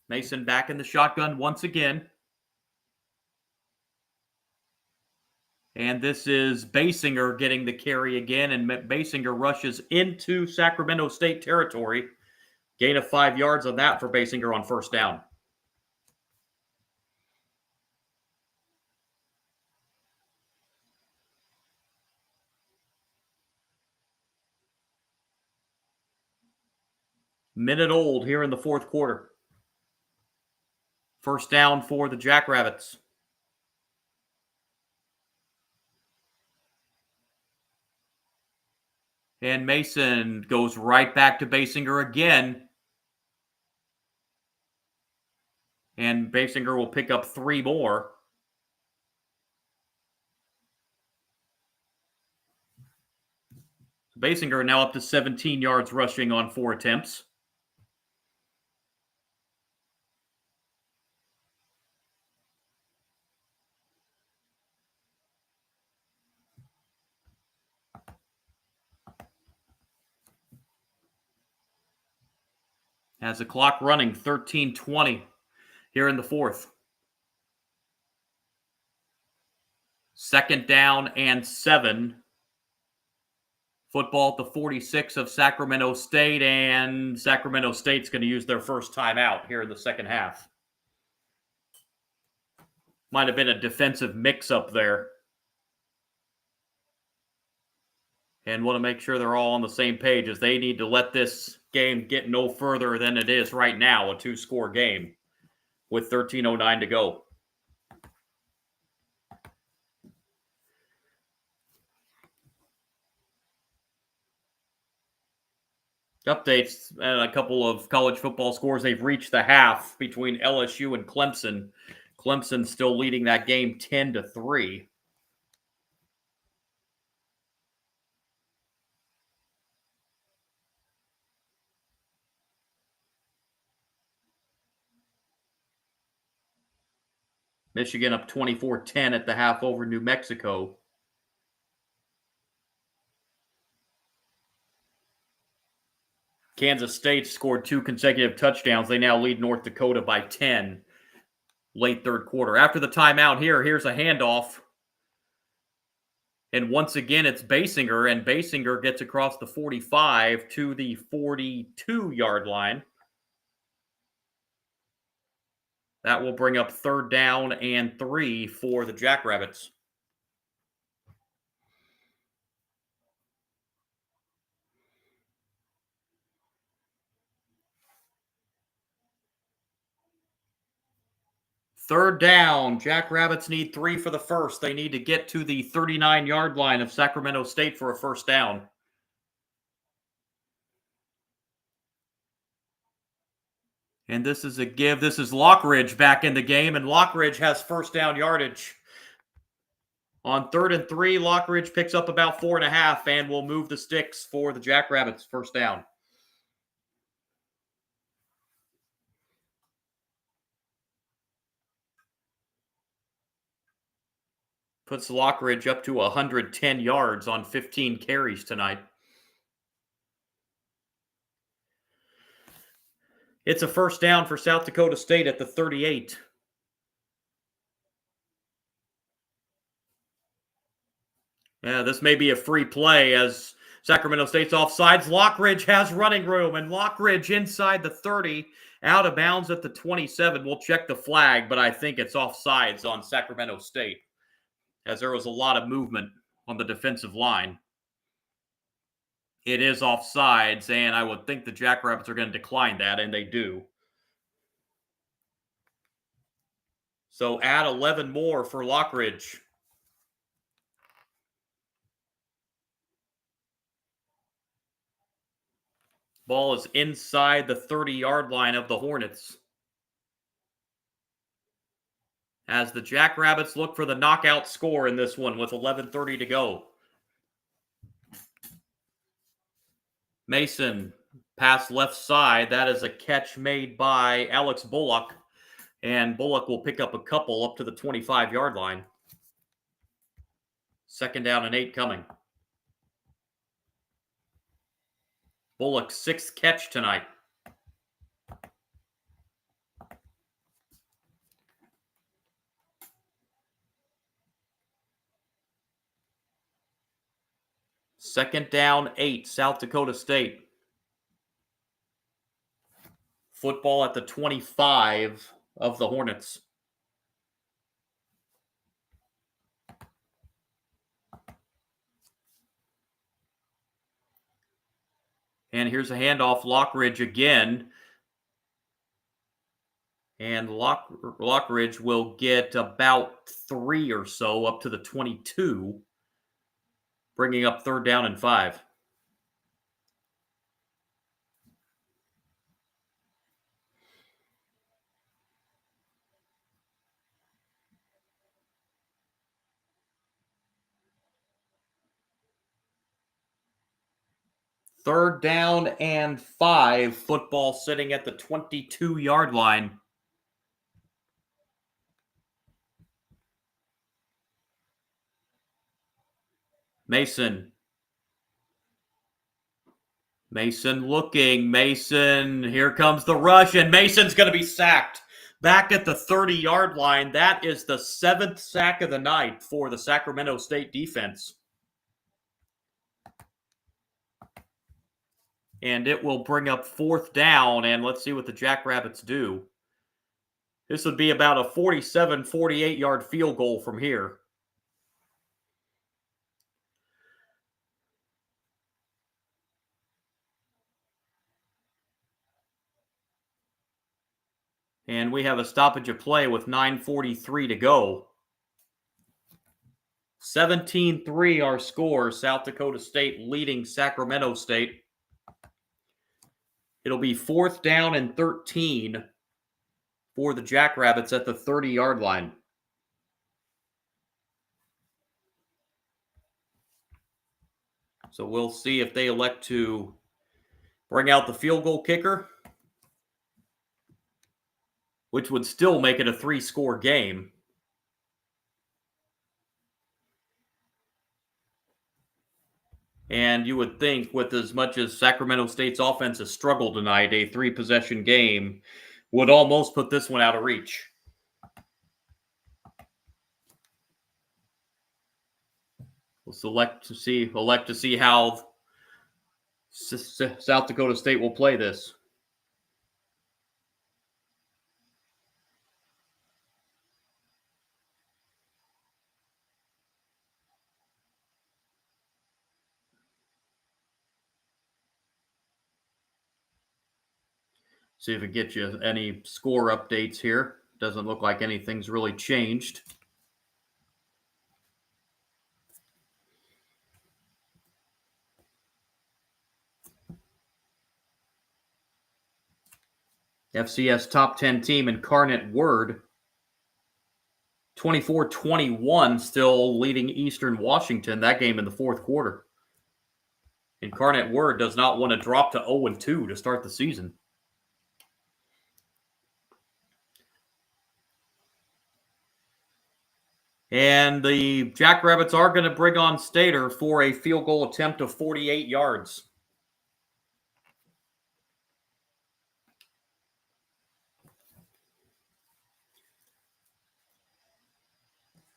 Mason back in the shotgun once again. And this is Basinger getting the carry again, and Basinger rushes into Sacramento State territory. Gain of 5 yards on that for Basinger on first down. Minute old here in the fourth quarter. First down for the Jackrabbits. And Mason goes right back to Basinger again. And Basinger will pick up 3 more. Basinger now up to 17 yards rushing on 4 attempts. Has the clock running, 13:20 here in the fourth. Second down and 7. Football at the 46 of Sacramento State, and Sacramento State's going to use their first timeout here in the second half. Might have been a defensive mix-up there. And want to make sure they're all on the same page as they need to let this game get no further than it is right now, a 2-score game with 13:09 to go. Updates and a couple of college football scores. They've reached the half between LSU and Clemson. Clemson still leading that game 10-3. Michigan up 24-10 at the half over New Mexico. Kansas State scored 2 consecutive touchdowns. They now lead North Dakota by 10 late third quarter. After the timeout here's a handoff. And once again, it's Basinger, and Basinger gets across the 45 to the 42-yard line. That will bring up third down and 3 for the Jackrabbits. Third down. Jackrabbits need 3 for the first. They need to get to the 39-yard line of Sacramento State for a first down. And this is a give. This is Lockridge back in the game, and Lockridge has first down yardage On 3rd and 3, Lockridge picks up about 4.5 and will move the sticks for the Jackrabbits. First down. Puts Lockridge up to 110 yards on 15 carries tonight. It's a first down for South Dakota State at the 38. Yeah, this may be a free play as Sacramento State's offsides. Lockridge has running room, and Lockridge inside the 30, out of bounds at the 27. We'll check the flag, but I think it's offsides on Sacramento State, as there was a lot of movement on the defensive line. It is offsides, and I would think the Jackrabbits are going to decline that, and they do. So add 11 more for Lockridge. Ball is inside the 30-yard line of the Hornets, as the Jackrabbits look for the knockout score in this one with 11:30 to go. Mason, pass left side. That is a catch made by Alex Bullock, and Bullock will pick up a couple up to the 25-yard line. 2nd down and 8 coming. Bullock's 6th catch tonight. Second down, 8, South Dakota State. Football at the 25 of the Hornets. And here's a handoff, Lockridge again. And Lockridge will get about 3 or so up to the 22, bringing up 3rd down and 5. Third down and 5. Football sitting at the 22-yard line. Mason looking. Mason, here comes the rush, and Mason's going to be sacked. Back at the 30-yard line. That is the 7th sack of the night for the Sacramento State defense. And it will bring up 4th down, and let's see what the Jackrabbits do. This would be about a 47, 48-yard field goal from here. And we have a stoppage of play with 9:43 to go. 17-3 our score. South Dakota State leading Sacramento State. It'll be 4th down and 13 for the Jackrabbits at the 30-yard line. So we'll see if they elect to bring out the field goal kicker, which would still make it a 3-score game. And you would think, with as much as Sacramento State's offense has struggled tonight, a 3-possession game would almost put this one out of reach. We'll elect to see how South Dakota State will play this. See if it gets you any score updates here. Doesn't look like anything's really changed. FCS top 10 team Incarnate Word 24-21, still leading Eastern Washington, that game in the fourth quarter. Incarnate Word does not want to drop to 0-2 to start the season. And the Jackrabbits are going to bring on Stater for a field goal attempt of 48 yards.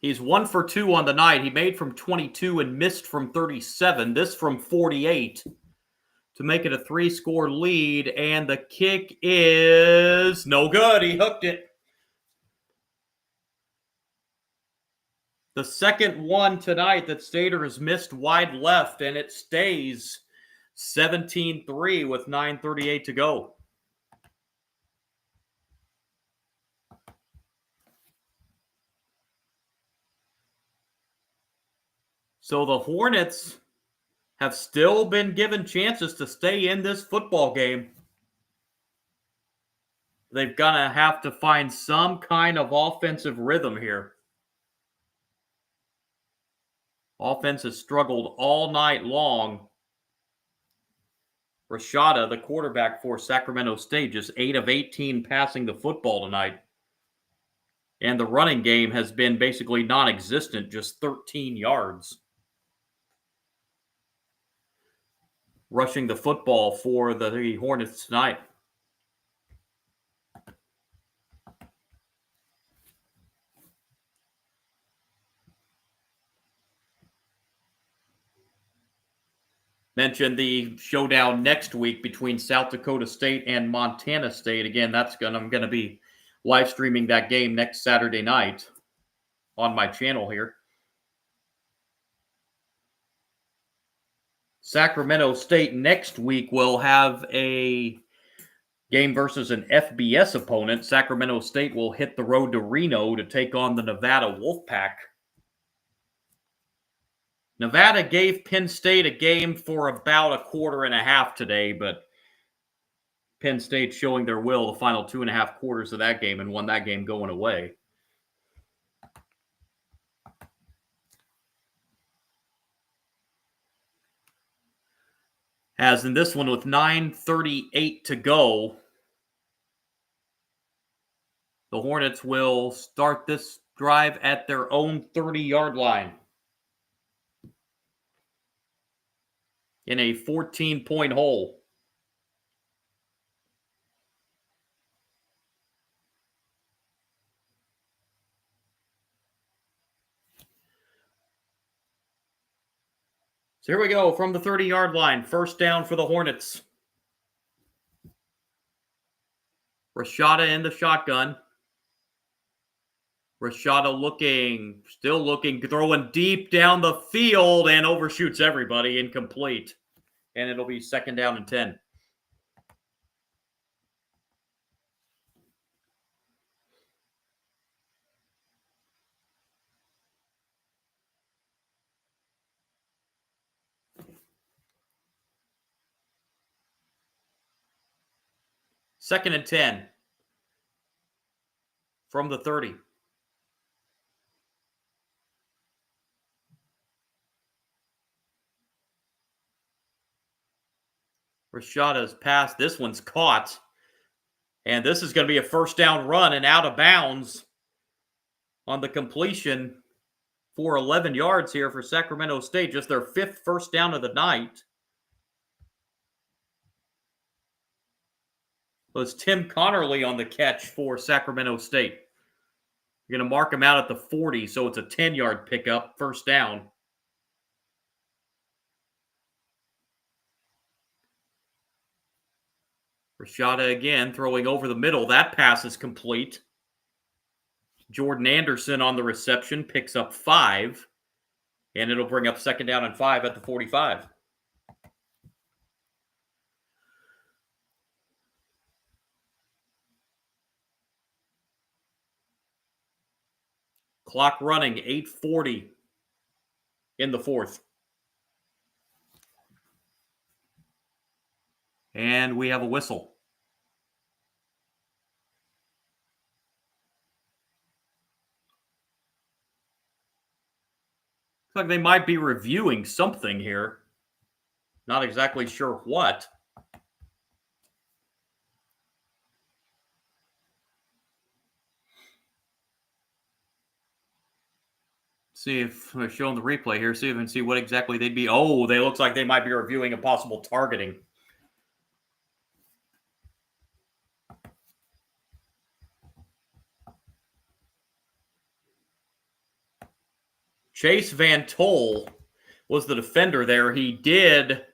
He's 1 for 2 on the night. He made from 22 and missed from 37. This from 48 to make it a 3-score lead. And the kick is no good. He hooked it. The second one tonight that Stater has missed wide left, and it stays 17-3 with 9:38 to go. So the Hornets have still been given chances to stay in this football game. They've got to have to find some kind of offensive rhythm here. Offense has struggled all night long. Rashada, the quarterback for Sacramento State, just 8 of 18 passing the football tonight. And the running game has been basically non-existent, just 13 yards. Rushing the football for the Hornets tonight. Mentioned the showdown next week between South Dakota State and Montana State. Again, I'm going to be live streaming that game next Saturday night on my channel here. Sacramento State next week will have a game versus an FBS opponent. Sacramento State will hit the road to Reno to take on the Nevada Wolfpack. Nevada gave Penn State a game for about a quarter and a half today, but Penn State showing their will the final 2.5 quarters of that game and won that game going away. As in this one with 9:38 to go, the Hornets will start this drive at their own 30-yard line. In a 14-point hole. So here we go from the 30-yard line. First down for the Hornets. Rashada in the shotgun. Rashada still looking, throwing deep down the field and overshoots everybody, incomplete. And it'll be 2nd down and 10. Second and 10 from the 30. Rashada's pass. This one's caught. And this is going to be a first down run and out of bounds on the completion for 11 yards here for Sacramento State. Just their 5th first down of the night. It was Tim Connerly on the catch for Sacramento State. You're going to mark him out at the 40, so it's a 10-yard pickup, first down. Rashada again throwing over the middle. That pass is complete. Jordan Anderson on the reception picks up 5, and it'll bring up 2nd down and 5 at the 45. Clock running, 8:40 in the 4th. And we have a whistle. Looks like they might be reviewing something here. Not exactly sure what. See if we're showing the replay here. See if we can see what exactly they'd be. Oh, they looks like they might be reviewing a possible targeting. Chase Van Toll was the defender there. He did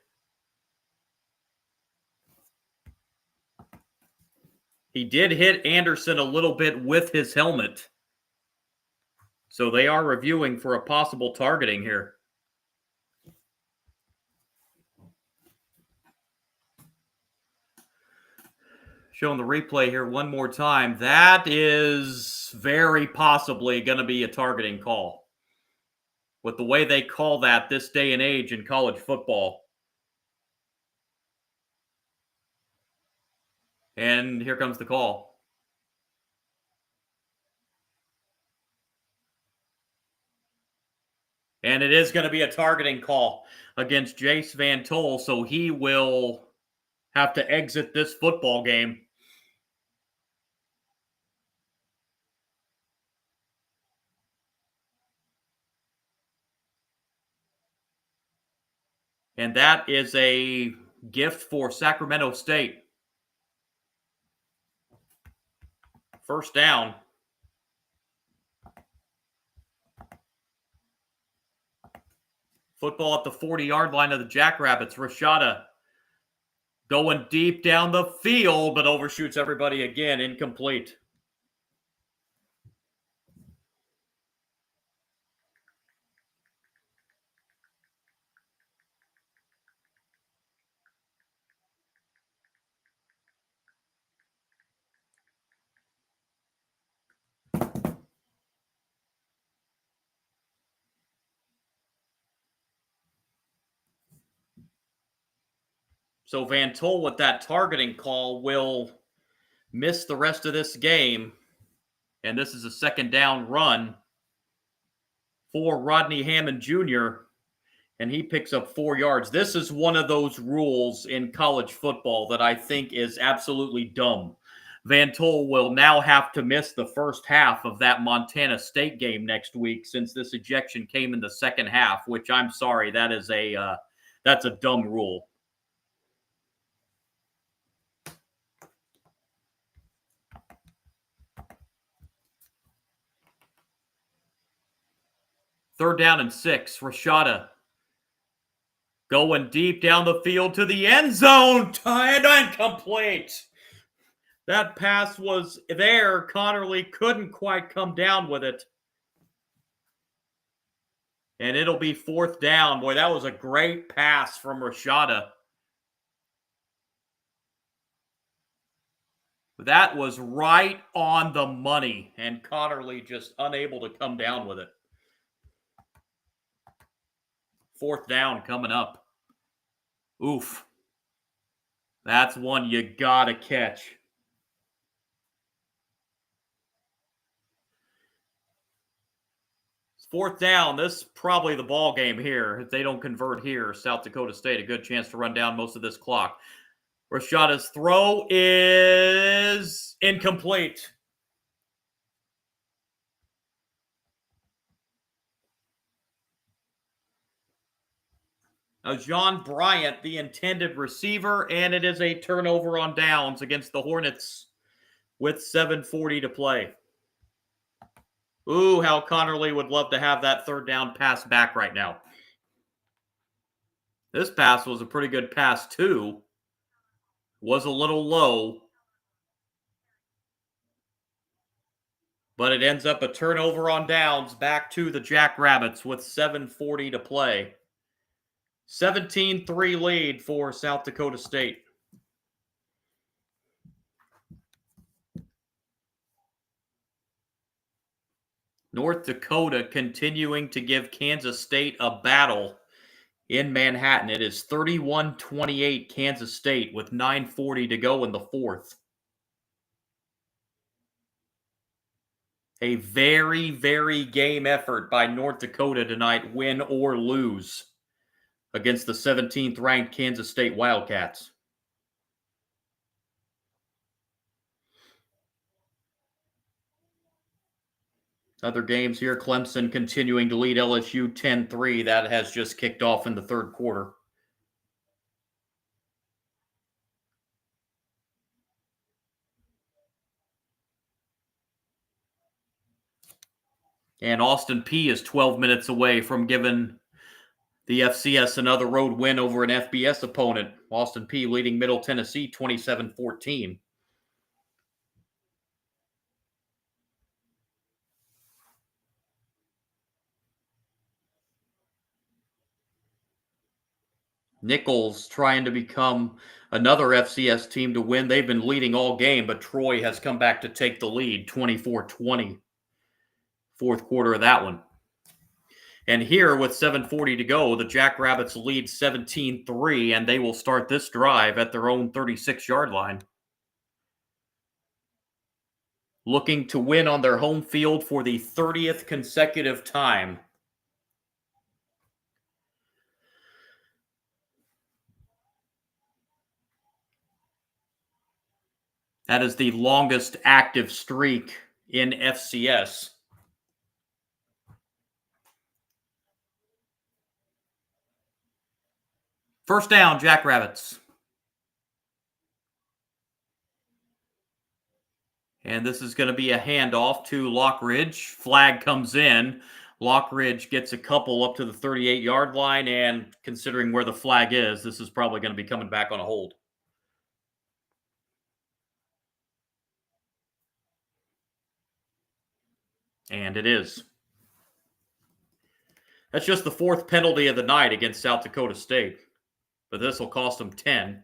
hit Anderson a little bit with his helmet. So they are reviewing for a possible targeting here. Showing the replay here one more time. That is very possibly going to be a targeting call. With the way they call that this day and age in college football. And here comes the call. And it is going to be a targeting call against Jace Van Toll, so he will have to exit this football game. And that is a gift for Sacramento State. First down. Football at the 40-yard line of the Jackrabbits. Rashada going deep down the field, but overshoots everybody again. Incomplete. So Van Toll with that targeting call will miss the rest of this game. And this is a second down run for Rodney Hammond Jr., and he picks up 4 yards. This is one of those rules in college football that I think is absolutely dumb. Van Toll will now have to miss the first half of that Montana State game next week since this ejection came in the second half, which I'm sorry, that's a dumb rule. Third down and 6. Rashada going deep down the field to the end zone. And incomplete. That pass was there. Connerly couldn't quite come down with it. And it'll be fourth down. Boy, that was a great pass from Rashada. That was right on the money. And Connerly just unable to come down with it. Fourth down coming up. Oof. That's one you gotta catch. Fourth down. This is probably the ball game here. If they don't convert here, South Dakota State a good chance to run down most of this clock. Rashada's throw is incomplete. Now, John Bryant, the intended receiver, and it is a turnover on downs against the Hornets with 7:40 to play. Ooh, how Connerly would love to have that third down pass back right now. This pass was a pretty good pass, too. Was a little low. But it ends up a turnover on downs back to the Jackrabbits with 7:40 to play. 17-3 lead for South Dakota State. North Dakota continuing to give Kansas State a battle in Manhattan. It is 31-28 Kansas State with 9:40 to go in the fourth. A very, very game effort by North Dakota tonight, win or lose, against the 17th ranked Kansas State Wildcats. Other games here, Clemson continuing to lead LSU 10-3. That has just kicked off in the third quarter. And Austin Peay is 12 minutes away from giving the FCS another road win over an FBS opponent. Austin Peay leading Middle Tennessee 27-14. Nichols trying to become another FCS team to win. They've been leading all game, but Troy has come back to take the lead, 24-20. Fourth quarter of that one. And here with 7:40 to go, the Jackrabbits lead 17-3, and they will start this drive at their own 36-yard line. Looking to win on their home field for the 30th consecutive time. That is the longest active streak in FCS. First down, Jackrabbits. And this is going to be a handoff to Lockridge. Flag comes in. Lockridge gets a couple up to the 38-yard line, and considering where the flag is, this is probably going to be coming back on a hold. And it is. That's just the fourth penalty of the night against South Dakota State. But this will cost them 10.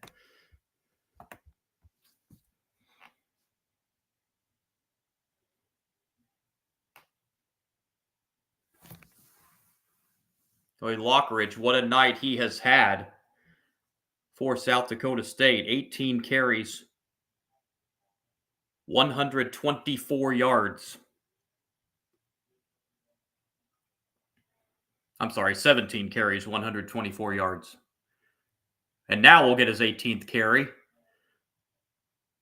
Lockridge, what a night he has had for South Dakota State. 18 carries, 124 yards. I'm sorry, 17 carries, 124 yards. And now we'll get his 18th carry,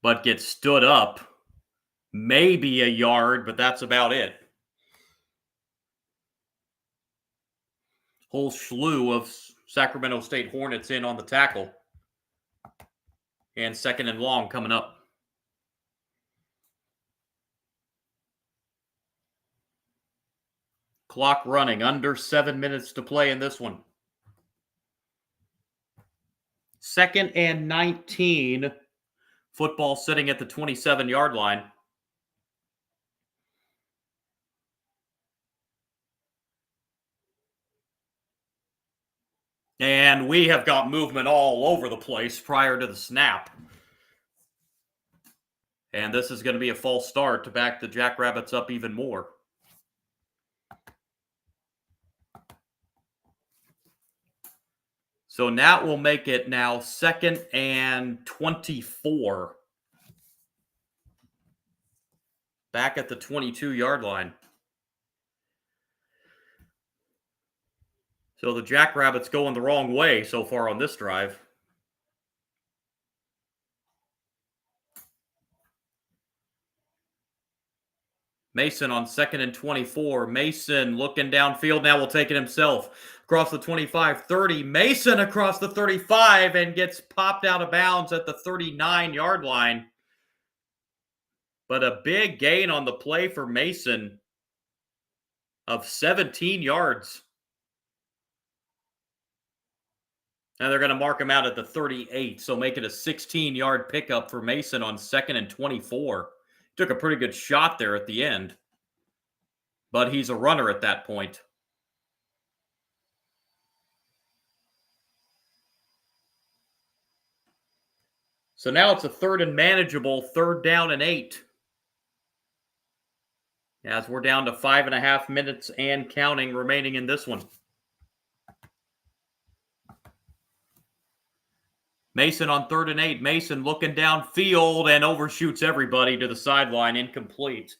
but gets stood up. Maybe a yard, but that's about it. Whole slew of Sacramento State Hornets in on the tackle. And second and long coming up. Clock running, under 7 minutes to play in this one. Second and 19. Football sitting at the 27-yard line. And we have got movement all over the place prior to the snap. And this is going to be a false start to back the Jackrabbits up even more. So now we'll make it now second and 24. Back at the 22-yard line. So the Jackrabbits going the wrong way so far on this drive. Mason on second and 24. Mason looking downfield. Now will take it himself. Across the 25, 30. Mason across the 35 and gets popped out of bounds at the 39-yard line. But a big gain on the play for Mason of 17 yards. Now they're going to mark him out at the 38, so make it a 16-yard pickup for Mason on second and 24. Took a pretty good shot there at the end, but he's a runner at that point. So now it's a third and manageable, third down and 8. As we're down to 5.5 minutes and counting remaining in this one. Mason on third and 8. Mason looking downfield and overshoots everybody to the sideline, incomplete.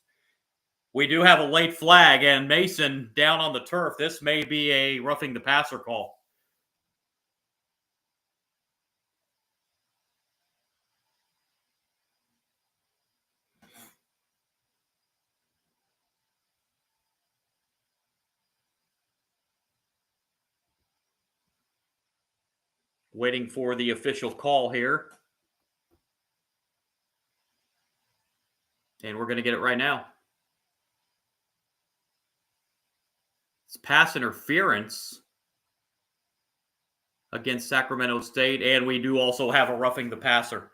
We do have a late flag, and Mason down on the turf. This may be a roughing the passer call. Waiting for the official call here. And we're going to get it right now. It's pass interference against Sacramento State, and we do also have a roughing the passer.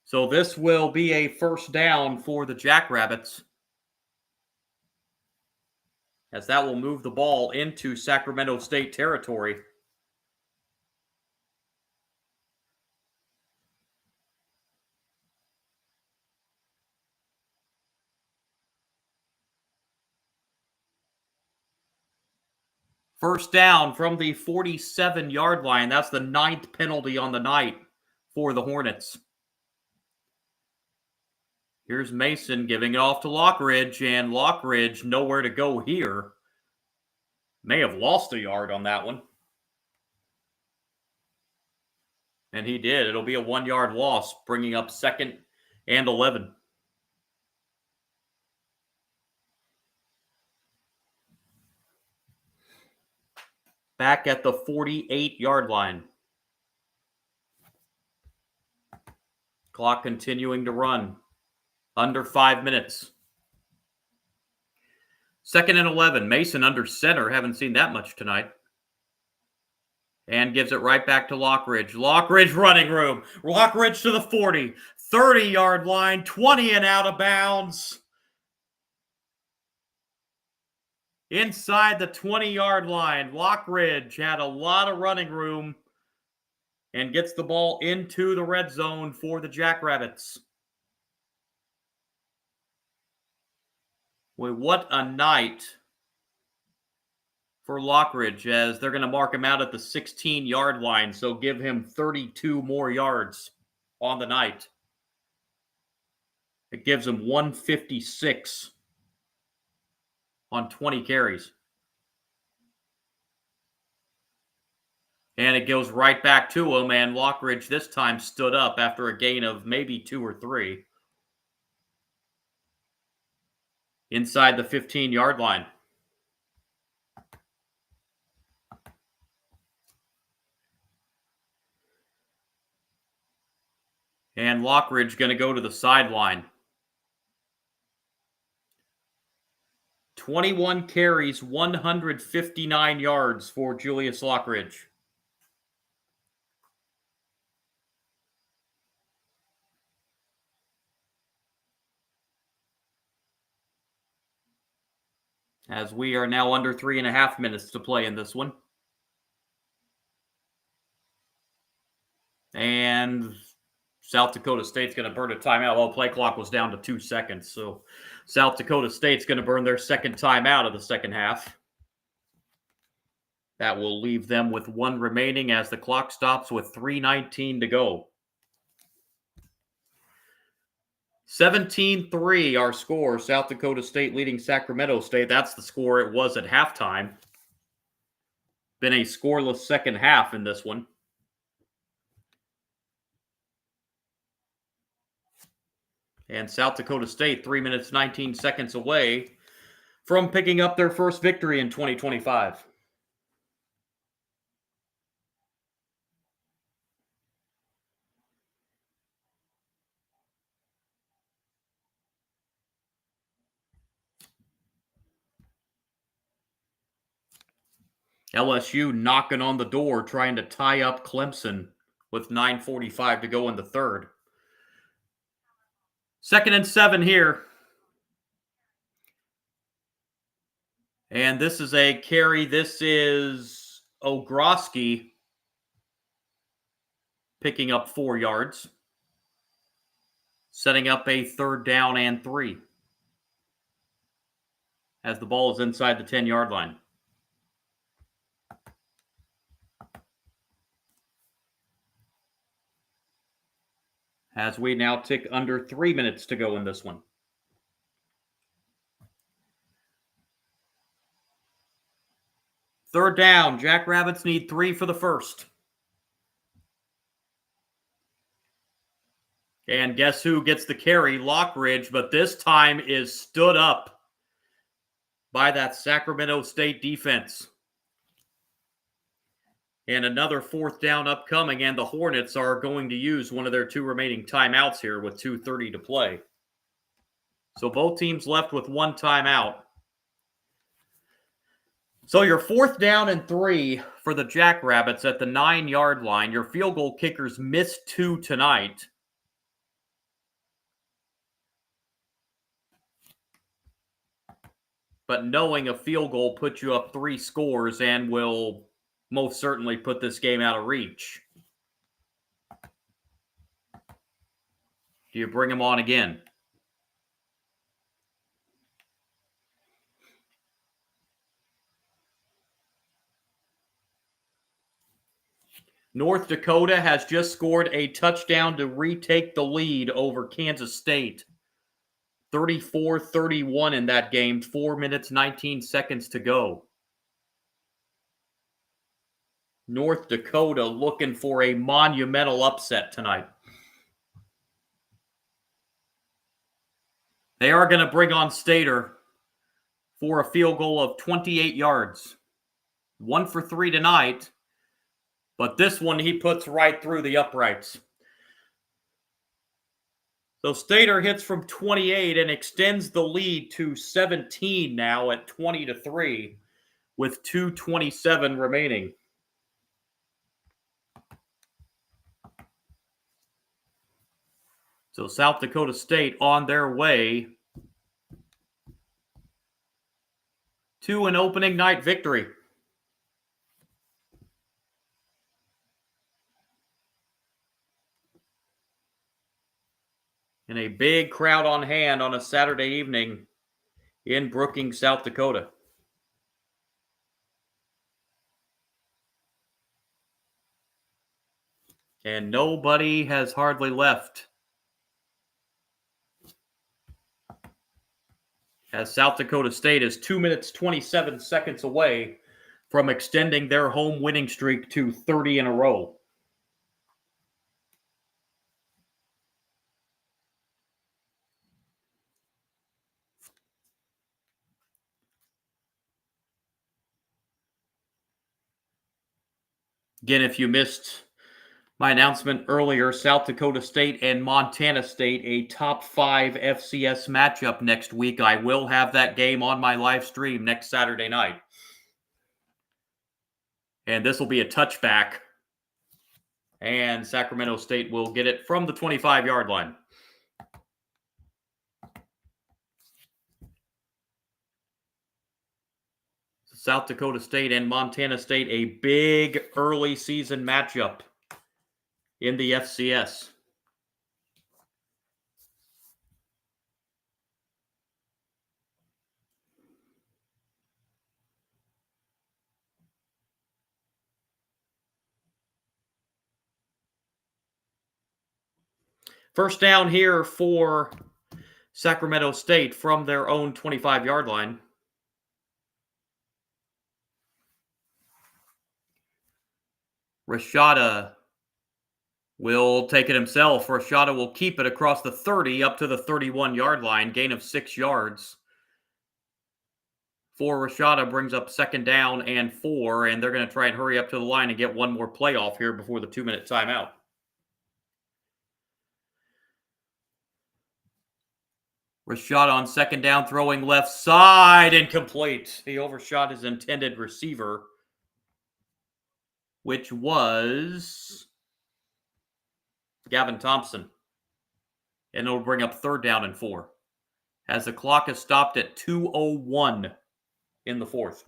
So this will be a first down for the Jackrabbits, as that will move the ball into Sacramento State territory. First down from the 47-yard line. That's the 9th penalty on the night for the Hornets. Here's Mason giving it off to Lockridge, and Lockridge nowhere to go here. May have lost a yard on that one. And he did. It'll be a 1-yard loss, bringing up 2nd and 11. Back at the 48-yard line. Clock continuing to run. Under 5 minutes. 2nd and 11. Mason under center. Haven't seen that much tonight. And gives it right back to Lockridge. Lockridge running room. Lockridge to the 40. 30-yard line. 20 and out of bounds. Inside the 20-yard line. Lockridge had a lot of running room and gets the ball into the red zone for the Jackrabbits. Boy, what a night for Lockridge, as they're going to mark him out at the 16-yard line, so give him 32 more yards on the night. It gives him 156 on 20 carries. And it goes right back to him, and Lockridge this time stood up after a gain of maybe 2 or 3. Inside the 15-yard line. And Lockridge going to go to the sideline. 21 carries, 159 yards for Julius Lockridge. As we are now under 3.5 minutes to play in this one. And South Dakota State's going to burn a timeout. Well, play clock was down to 2 seconds. So South Dakota State's going to burn their second timeout of the second half. That will leave them with 1 remaining as the clock stops with 3:19 to go. 17-3 our score. South Dakota State leading Sacramento State. That's the score it was at halftime. Been a scoreless second half in this one. And South Dakota State 3 minutes, 19 seconds away from picking up their first victory in 2025. LSU knocking on the door, trying to tie up Clemson with 9:45 to go in the third. 2nd and 7 here. And this is a carry. This is Ogroski picking up 4 yards. Setting up a 3rd down and 3. As the ball is inside the 10-yard line. As we now tick under 3 minutes to go in this one. Third down. Jackrabbits need 3 for the first. And guess who gets the carry? Lockridge, but this time is stood up by that Sacramento State defense. And another fourth down upcoming, and the Hornets are going to use one of their 2 remaining timeouts here with 2:30 to play. So both teams left with 1 timeout. So your 4th down and 3 for the Jackrabbits at the 9-yard line. Your field goal kickers missed 2 tonight. But knowing a field goal puts you up 3 scores and will most certainly put this game out of reach. Do you bring them on again? North Dakota has just scored a touchdown to retake the lead over Kansas State. 34-31 in that game, 4 minutes, 19 seconds to go. North Dakota looking for a monumental upset tonight. They are going to bring on Stater for a field goal of 28 yards. 1 for 3 tonight, but this one he puts right through the uprights. So Stater hits from 28 and extends the lead to 17 now at 20-3 with 2:27 remaining. So South Dakota State on their way to an opening night victory. And a big crowd on hand on a Saturday evening in Brookings, South Dakota. And nobody has hardly left, as South Dakota State is 2 minutes, 27 seconds away from extending their home winning streak to 30 in a row. Again, if you missed my announcement earlier, South Dakota State and Montana State, a top 5 FCS matchup next week. I will have that game on my live stream next Saturday night. And this will be a touchback. And Sacramento State will get it from the 25-yard line. South Dakota State and Montana State, a big early season matchup in the FCS. First down here for Sacramento State from their own 25-yard line. Rashada will take it himself. Rashada will keep it across the 30 up to the 31-yard line, gain of 6 yards. For Rashada brings up second down and 4, and they're going to try and hurry up to the line and get one more play off here before the 2-minute timeout. Rashada on second down, throwing left side, incomplete. He overshot his intended receiver, which was Gavin Thompson. And it'll bring up third down and 4, as the clock is stopped at 2:01 in the fourth.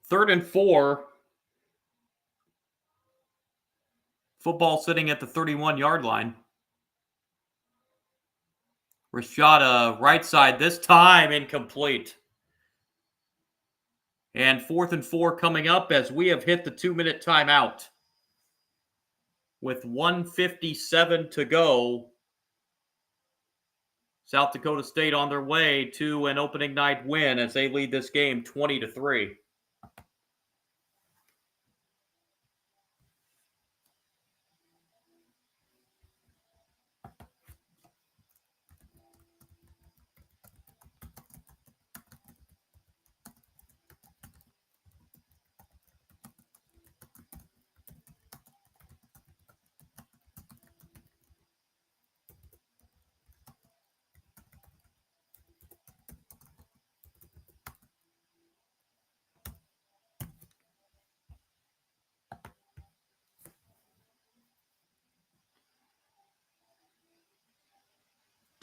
Third and 4. Football sitting at the 31-yard line. Rashada right side, this time incomplete. And 4th and 4 coming up as we have hit the 2-minute timeout. With 1:57 to go South Dakota State on their way to an opening night win as they lead this game 20-3.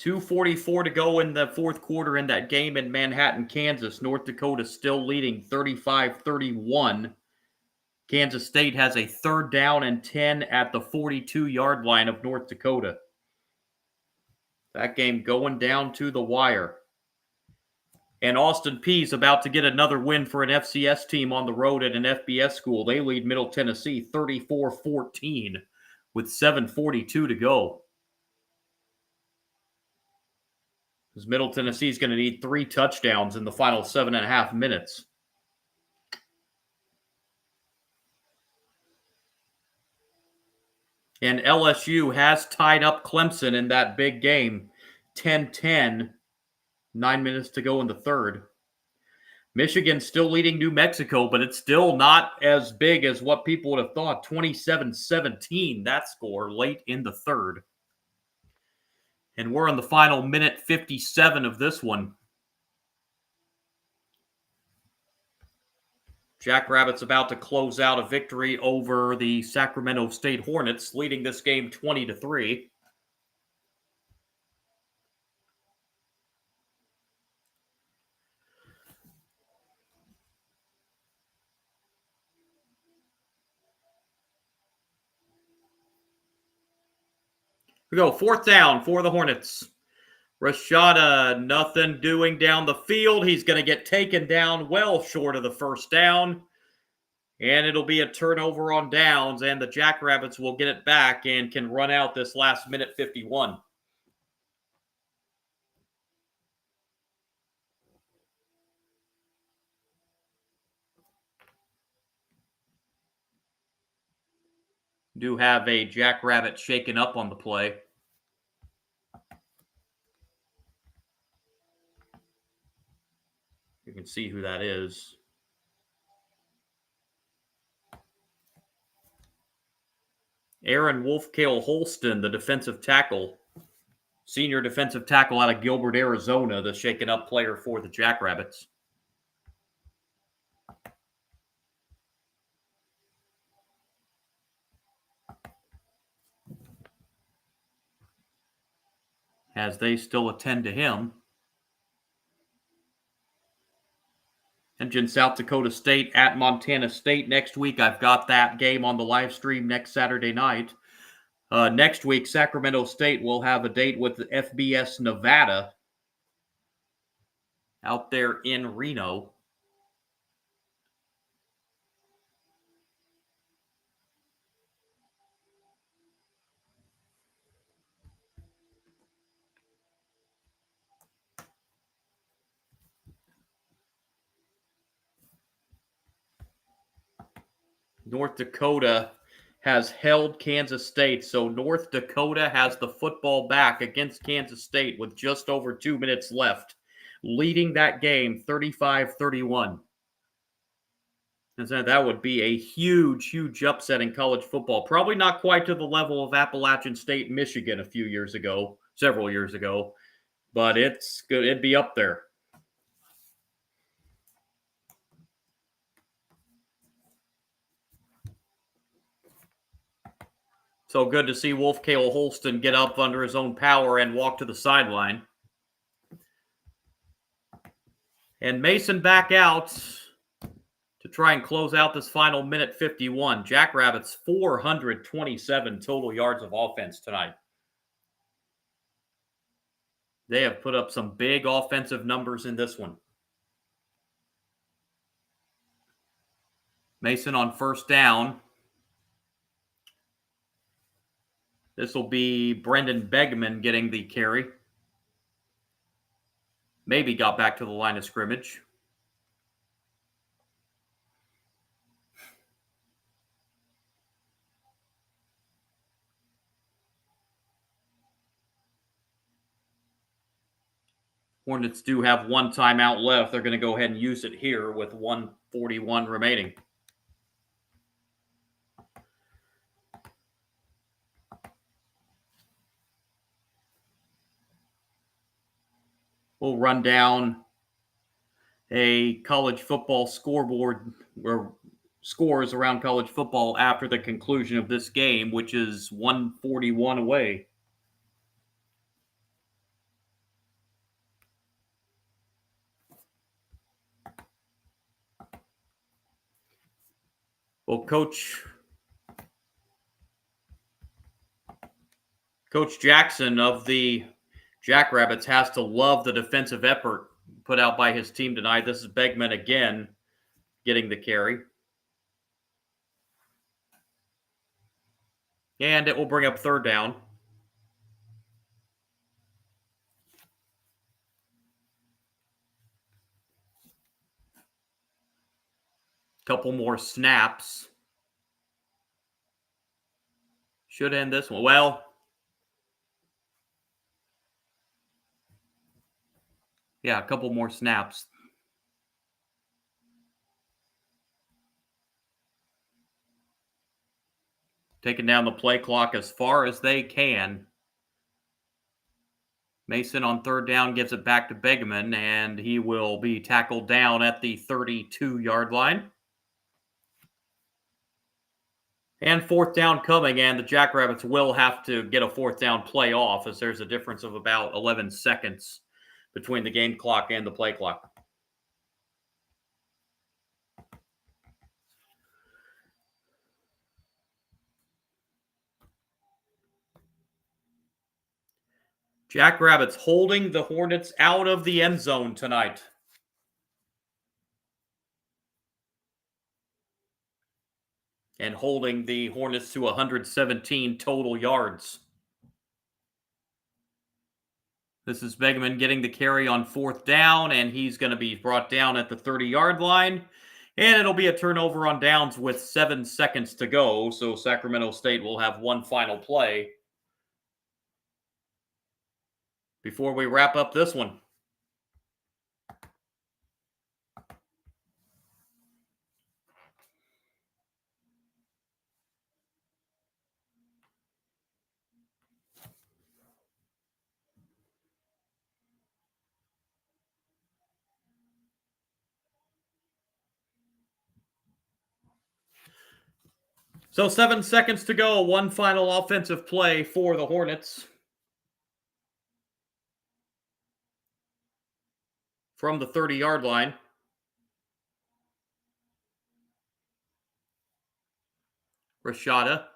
.244 to go in the fourth quarter in that game in Manhattan, Kansas. North Dakota still leading 35-31. Kansas State has a 3rd down and 10 at the 42-yard line of North Dakota. That game going down to the wire. And Austin Peay's about to get another win for an FCS team on the road at an FBS school. They lead Middle Tennessee 34-14 with 7:42 to go. Because Middle Tennessee is going to need 3 touchdowns in the final 7.5 minutes. And LSU has tied up Clemson in that big game, 10-10, 9 minutes to go in the third. Michigan still leading New Mexico, but it's still not as big as what people would have thought. 27-17, that score late in the third. And we're on the final minute 57 of this one. Jackrabbits about to close out a victory over the Sacramento State Hornets, leading this game 20-3. We go 4th down for the Hornets. Rashada, nothing doing down the field. He's going to get taken down well short of the 1st down. And it'll be a turnover on downs, and the Jackrabbits will get it back and can run out this last minute 51. Do have a Jackrabbit shaken up on the play. You can see who that is. Aaron Wolfkale Holston, the defensive tackle, senior defensive tackle out of Gilbert, Arizona, the shaken up player for the Jackrabbits. As they still attend to him. And South Dakota State at Montana State next week. I've got that game on the live stream next Saturday night. Next week, Sacramento State will have a date with the FBS Nevada out there in Reno. North Dakota has held Kansas State, so North Dakota has the football back against Kansas State with just over 2 minutes left, leading that game 35-31. And so that would be a huge, huge upset in college football. Probably not quite to the level of Appalachian State, Michigan several years ago, but it's good. It'd be up there. So good to see Wolfkale Holston get up under his own power and walk to the sideline. And Mason back out to try and close out this final minute 51. Jackrabbits 427 total yards of offense tonight. They have put up some big offensive numbers in this one. Mason on 1st down. This will be Brendan Begman getting the carry. Maybe got back to the line of scrimmage. Hornets do have one timeout left. They're going to go ahead and use it here with 1:41 remaining. We'll run down a college football scoreboard or scores around college football after the conclusion of this game, which is 1:41 away. Well, Coach Jackson of the Jackrabbits has to love the defensive effort put out by his team tonight. This is Begman again getting the carry. And it will bring up third down. Couple more snaps. Should end this one. Well, yeah, a couple more snaps. Taking down the play clock as far as they can. Mason on third down gives it back to Begman, and he will be tackled down at the 32-yard line. And fourth down coming, and the Jackrabbits will have to get a fourth down play off as there's a difference of about 11 seconds between the game clock and the play clock. Jackrabbits holding the Hornets out of the end zone tonight. And holding the Hornets to 117 total yards. This is Begman getting the carry on fourth down, and he's going to be brought down at the 30-yard line. And it'll be a turnover on downs with 7 seconds to go, so Sacramento State will have one final play before we wrap up this one. So 7 seconds to go, one final offensive play for the Hornets. From the 30-yard line. Rashada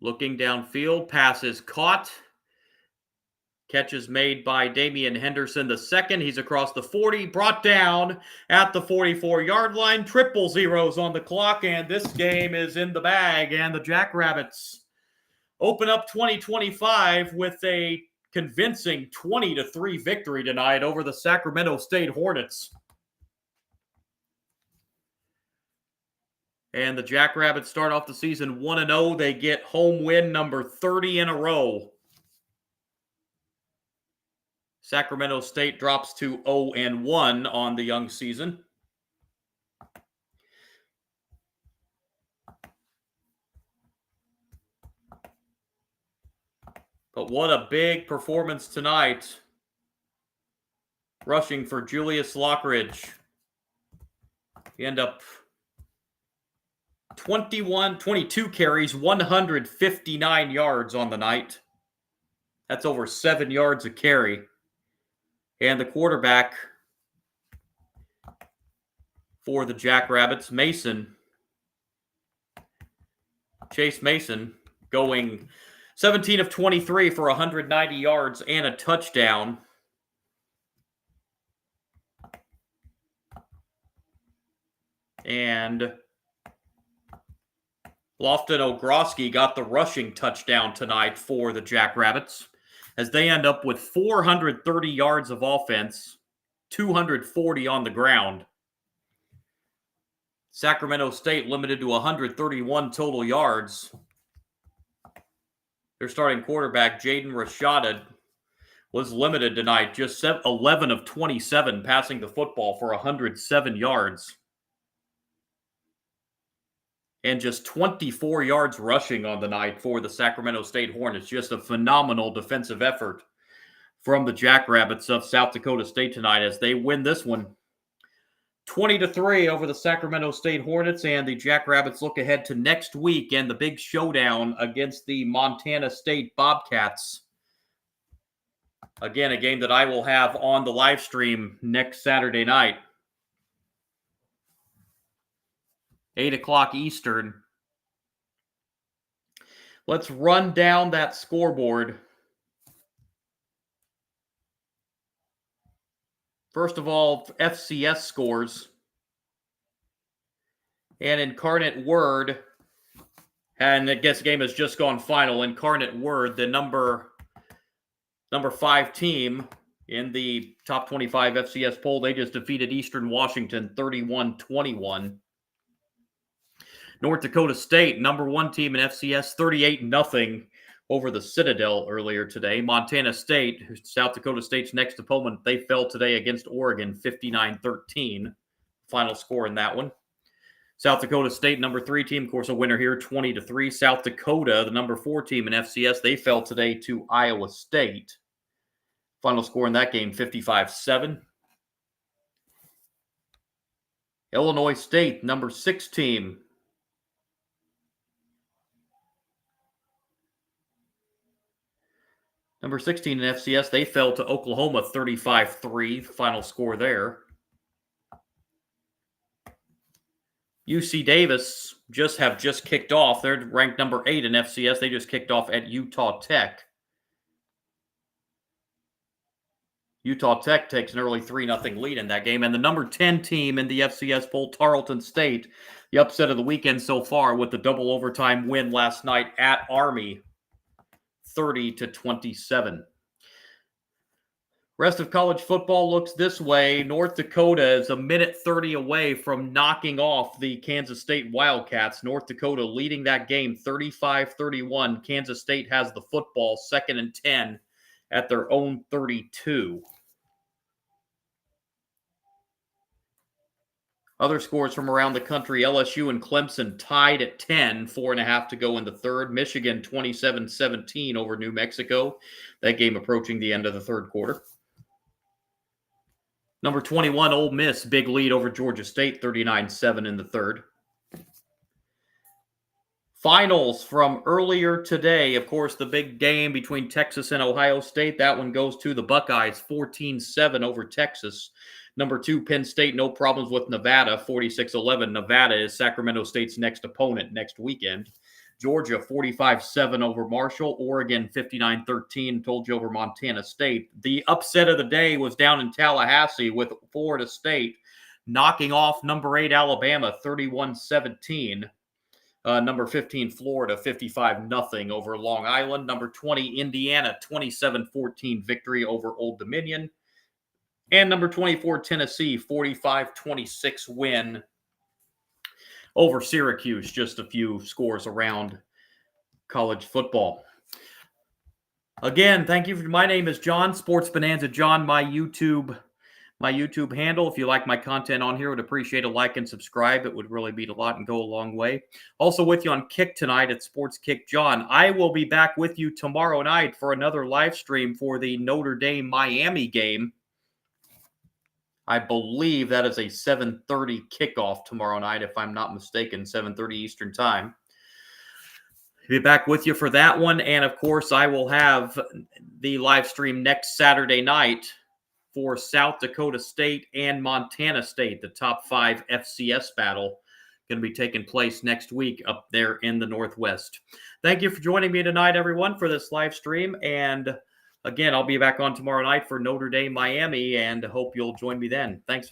looking downfield, pass is caught. Catch is made by Damian Henderson the second. He's across the 40, brought down at the 44-yard line. Triple zeros on the clock, and this game is in the bag. And the Jackrabbits open up 2025 with a convincing 20-3 victory tonight over the Sacramento State Hornets. And the Jackrabbits start off the season 1-0. They get home win number 30 in a row. Sacramento State drops to 0-1 on the young season. But what a big performance tonight. Rushing for Julius Lockridge. He end up 22 carries, 159 yards on the night. That's over 7 yards a carry. And the quarterback for the Jackrabbits, Chase Mason, going 17 of 23 for 190 yards and a touchdown. And Lofton Ogroski got the rushing touchdown tonight for the Jackrabbits as they end up with 430 yards of offense, 240 on the ground. Sacramento State limited to 131 total yards. Their starting quarterback, Jaden Rashada, was limited tonight, just 11 of 27 passing the football for 107 yards. And just 24 yards rushing on the night for the Sacramento State Hornets. Just a phenomenal defensive effort from the Jackrabbits of South Dakota State tonight as they win this one 20-3 over the Sacramento State Hornets, and the Jackrabbits look ahead to next week and the big showdown against the Montana State Bobcats. Again, a game that I will have on the live stream next Saturday night. 8 o'clock Eastern. Let's run down that scoreboard. First of all, FCS scores. And Incarnate Word, and I guess the game has just gone final. Incarnate Word, the number 5 team in the top 25 FCS poll, they just defeated Eastern Washington 31-21. North Dakota State, number 1 team in FCS, 38-0 over the Citadel earlier today. Montana State, South Dakota State's next opponent, they fell today against Oregon 59-13. Final score in that one. South Dakota State, number 3 team, of course, a winner here, 20-3. South Dakota, the number 4 team in FCS, they fell today to Iowa State. Final score in that game, 55-7. Illinois State, number 6 team. Number 16 in FCS, they fell to Oklahoma 35-3. Final score there. UC Davis have just kicked off. They're ranked number 8 in FCS. They just kicked off at Utah Tech. Utah Tech takes an early 3-0 lead in that game. And the number 10 team in the FCS poll, Tarleton State, the upset of the weekend so far with the double overtime win last night at Army, 30-27. Rest of college football looks this way. North Dakota is a minute 30 away from knocking off the Kansas State Wildcats. North Dakota leading that game 35-31. Kansas State has the football, 2nd and 10 at their own 32. Other scores from around the country, LSU and Clemson tied at 10, 4.5 to go in the third. Michigan 27-17 over New Mexico. That game approaching the end of the third quarter. Number 21, Ole Miss, big lead over Georgia State, 39-7 in the third. Finals from earlier today. Of course, the big game between Texas and Ohio State. That one goes to the Buckeyes, 14-7 over Texas. Number 2, Penn State, no problems with Nevada, 46-11. Nevada is Sacramento State's next opponent next weekend. Georgia, 45-7 over Marshall. Oregon, 59-13, told you, over Montana State. The upset of the day was down in Tallahassee with Florida State knocking off number 8 Alabama, 31-17. Number 15, Florida, 55-0 over Long Island. Number 20, Indiana, 27-14 victory over Old Dominion. And number 24, Tennessee, 45-26 win over Syracuse. Just a few scores around college football. Again, thank you. My name is John, Sports Bonanza John, my YouTube handle. If you like my content on here, I would appreciate a like and subscribe. It would really mean a lot and go a long way. Also with you on Kick tonight at Sports Kick John. I will be back with you tomorrow night for another live stream for the Notre Dame-Miami game. I believe that is a 7:30 kickoff tomorrow night, if I'm not mistaken, 7:30 Eastern Time. I'll be back with you for that one. And, of course, I will have the live stream next Saturday night for South Dakota State and Montana State, the top 5 FCS battle, going to be taking place next week up there in the Northwest. Thank you for joining me tonight, everyone, for this live stream. And again, I'll be back on tomorrow night for Notre Dame, Miami, and hope you'll join me then. Thanks.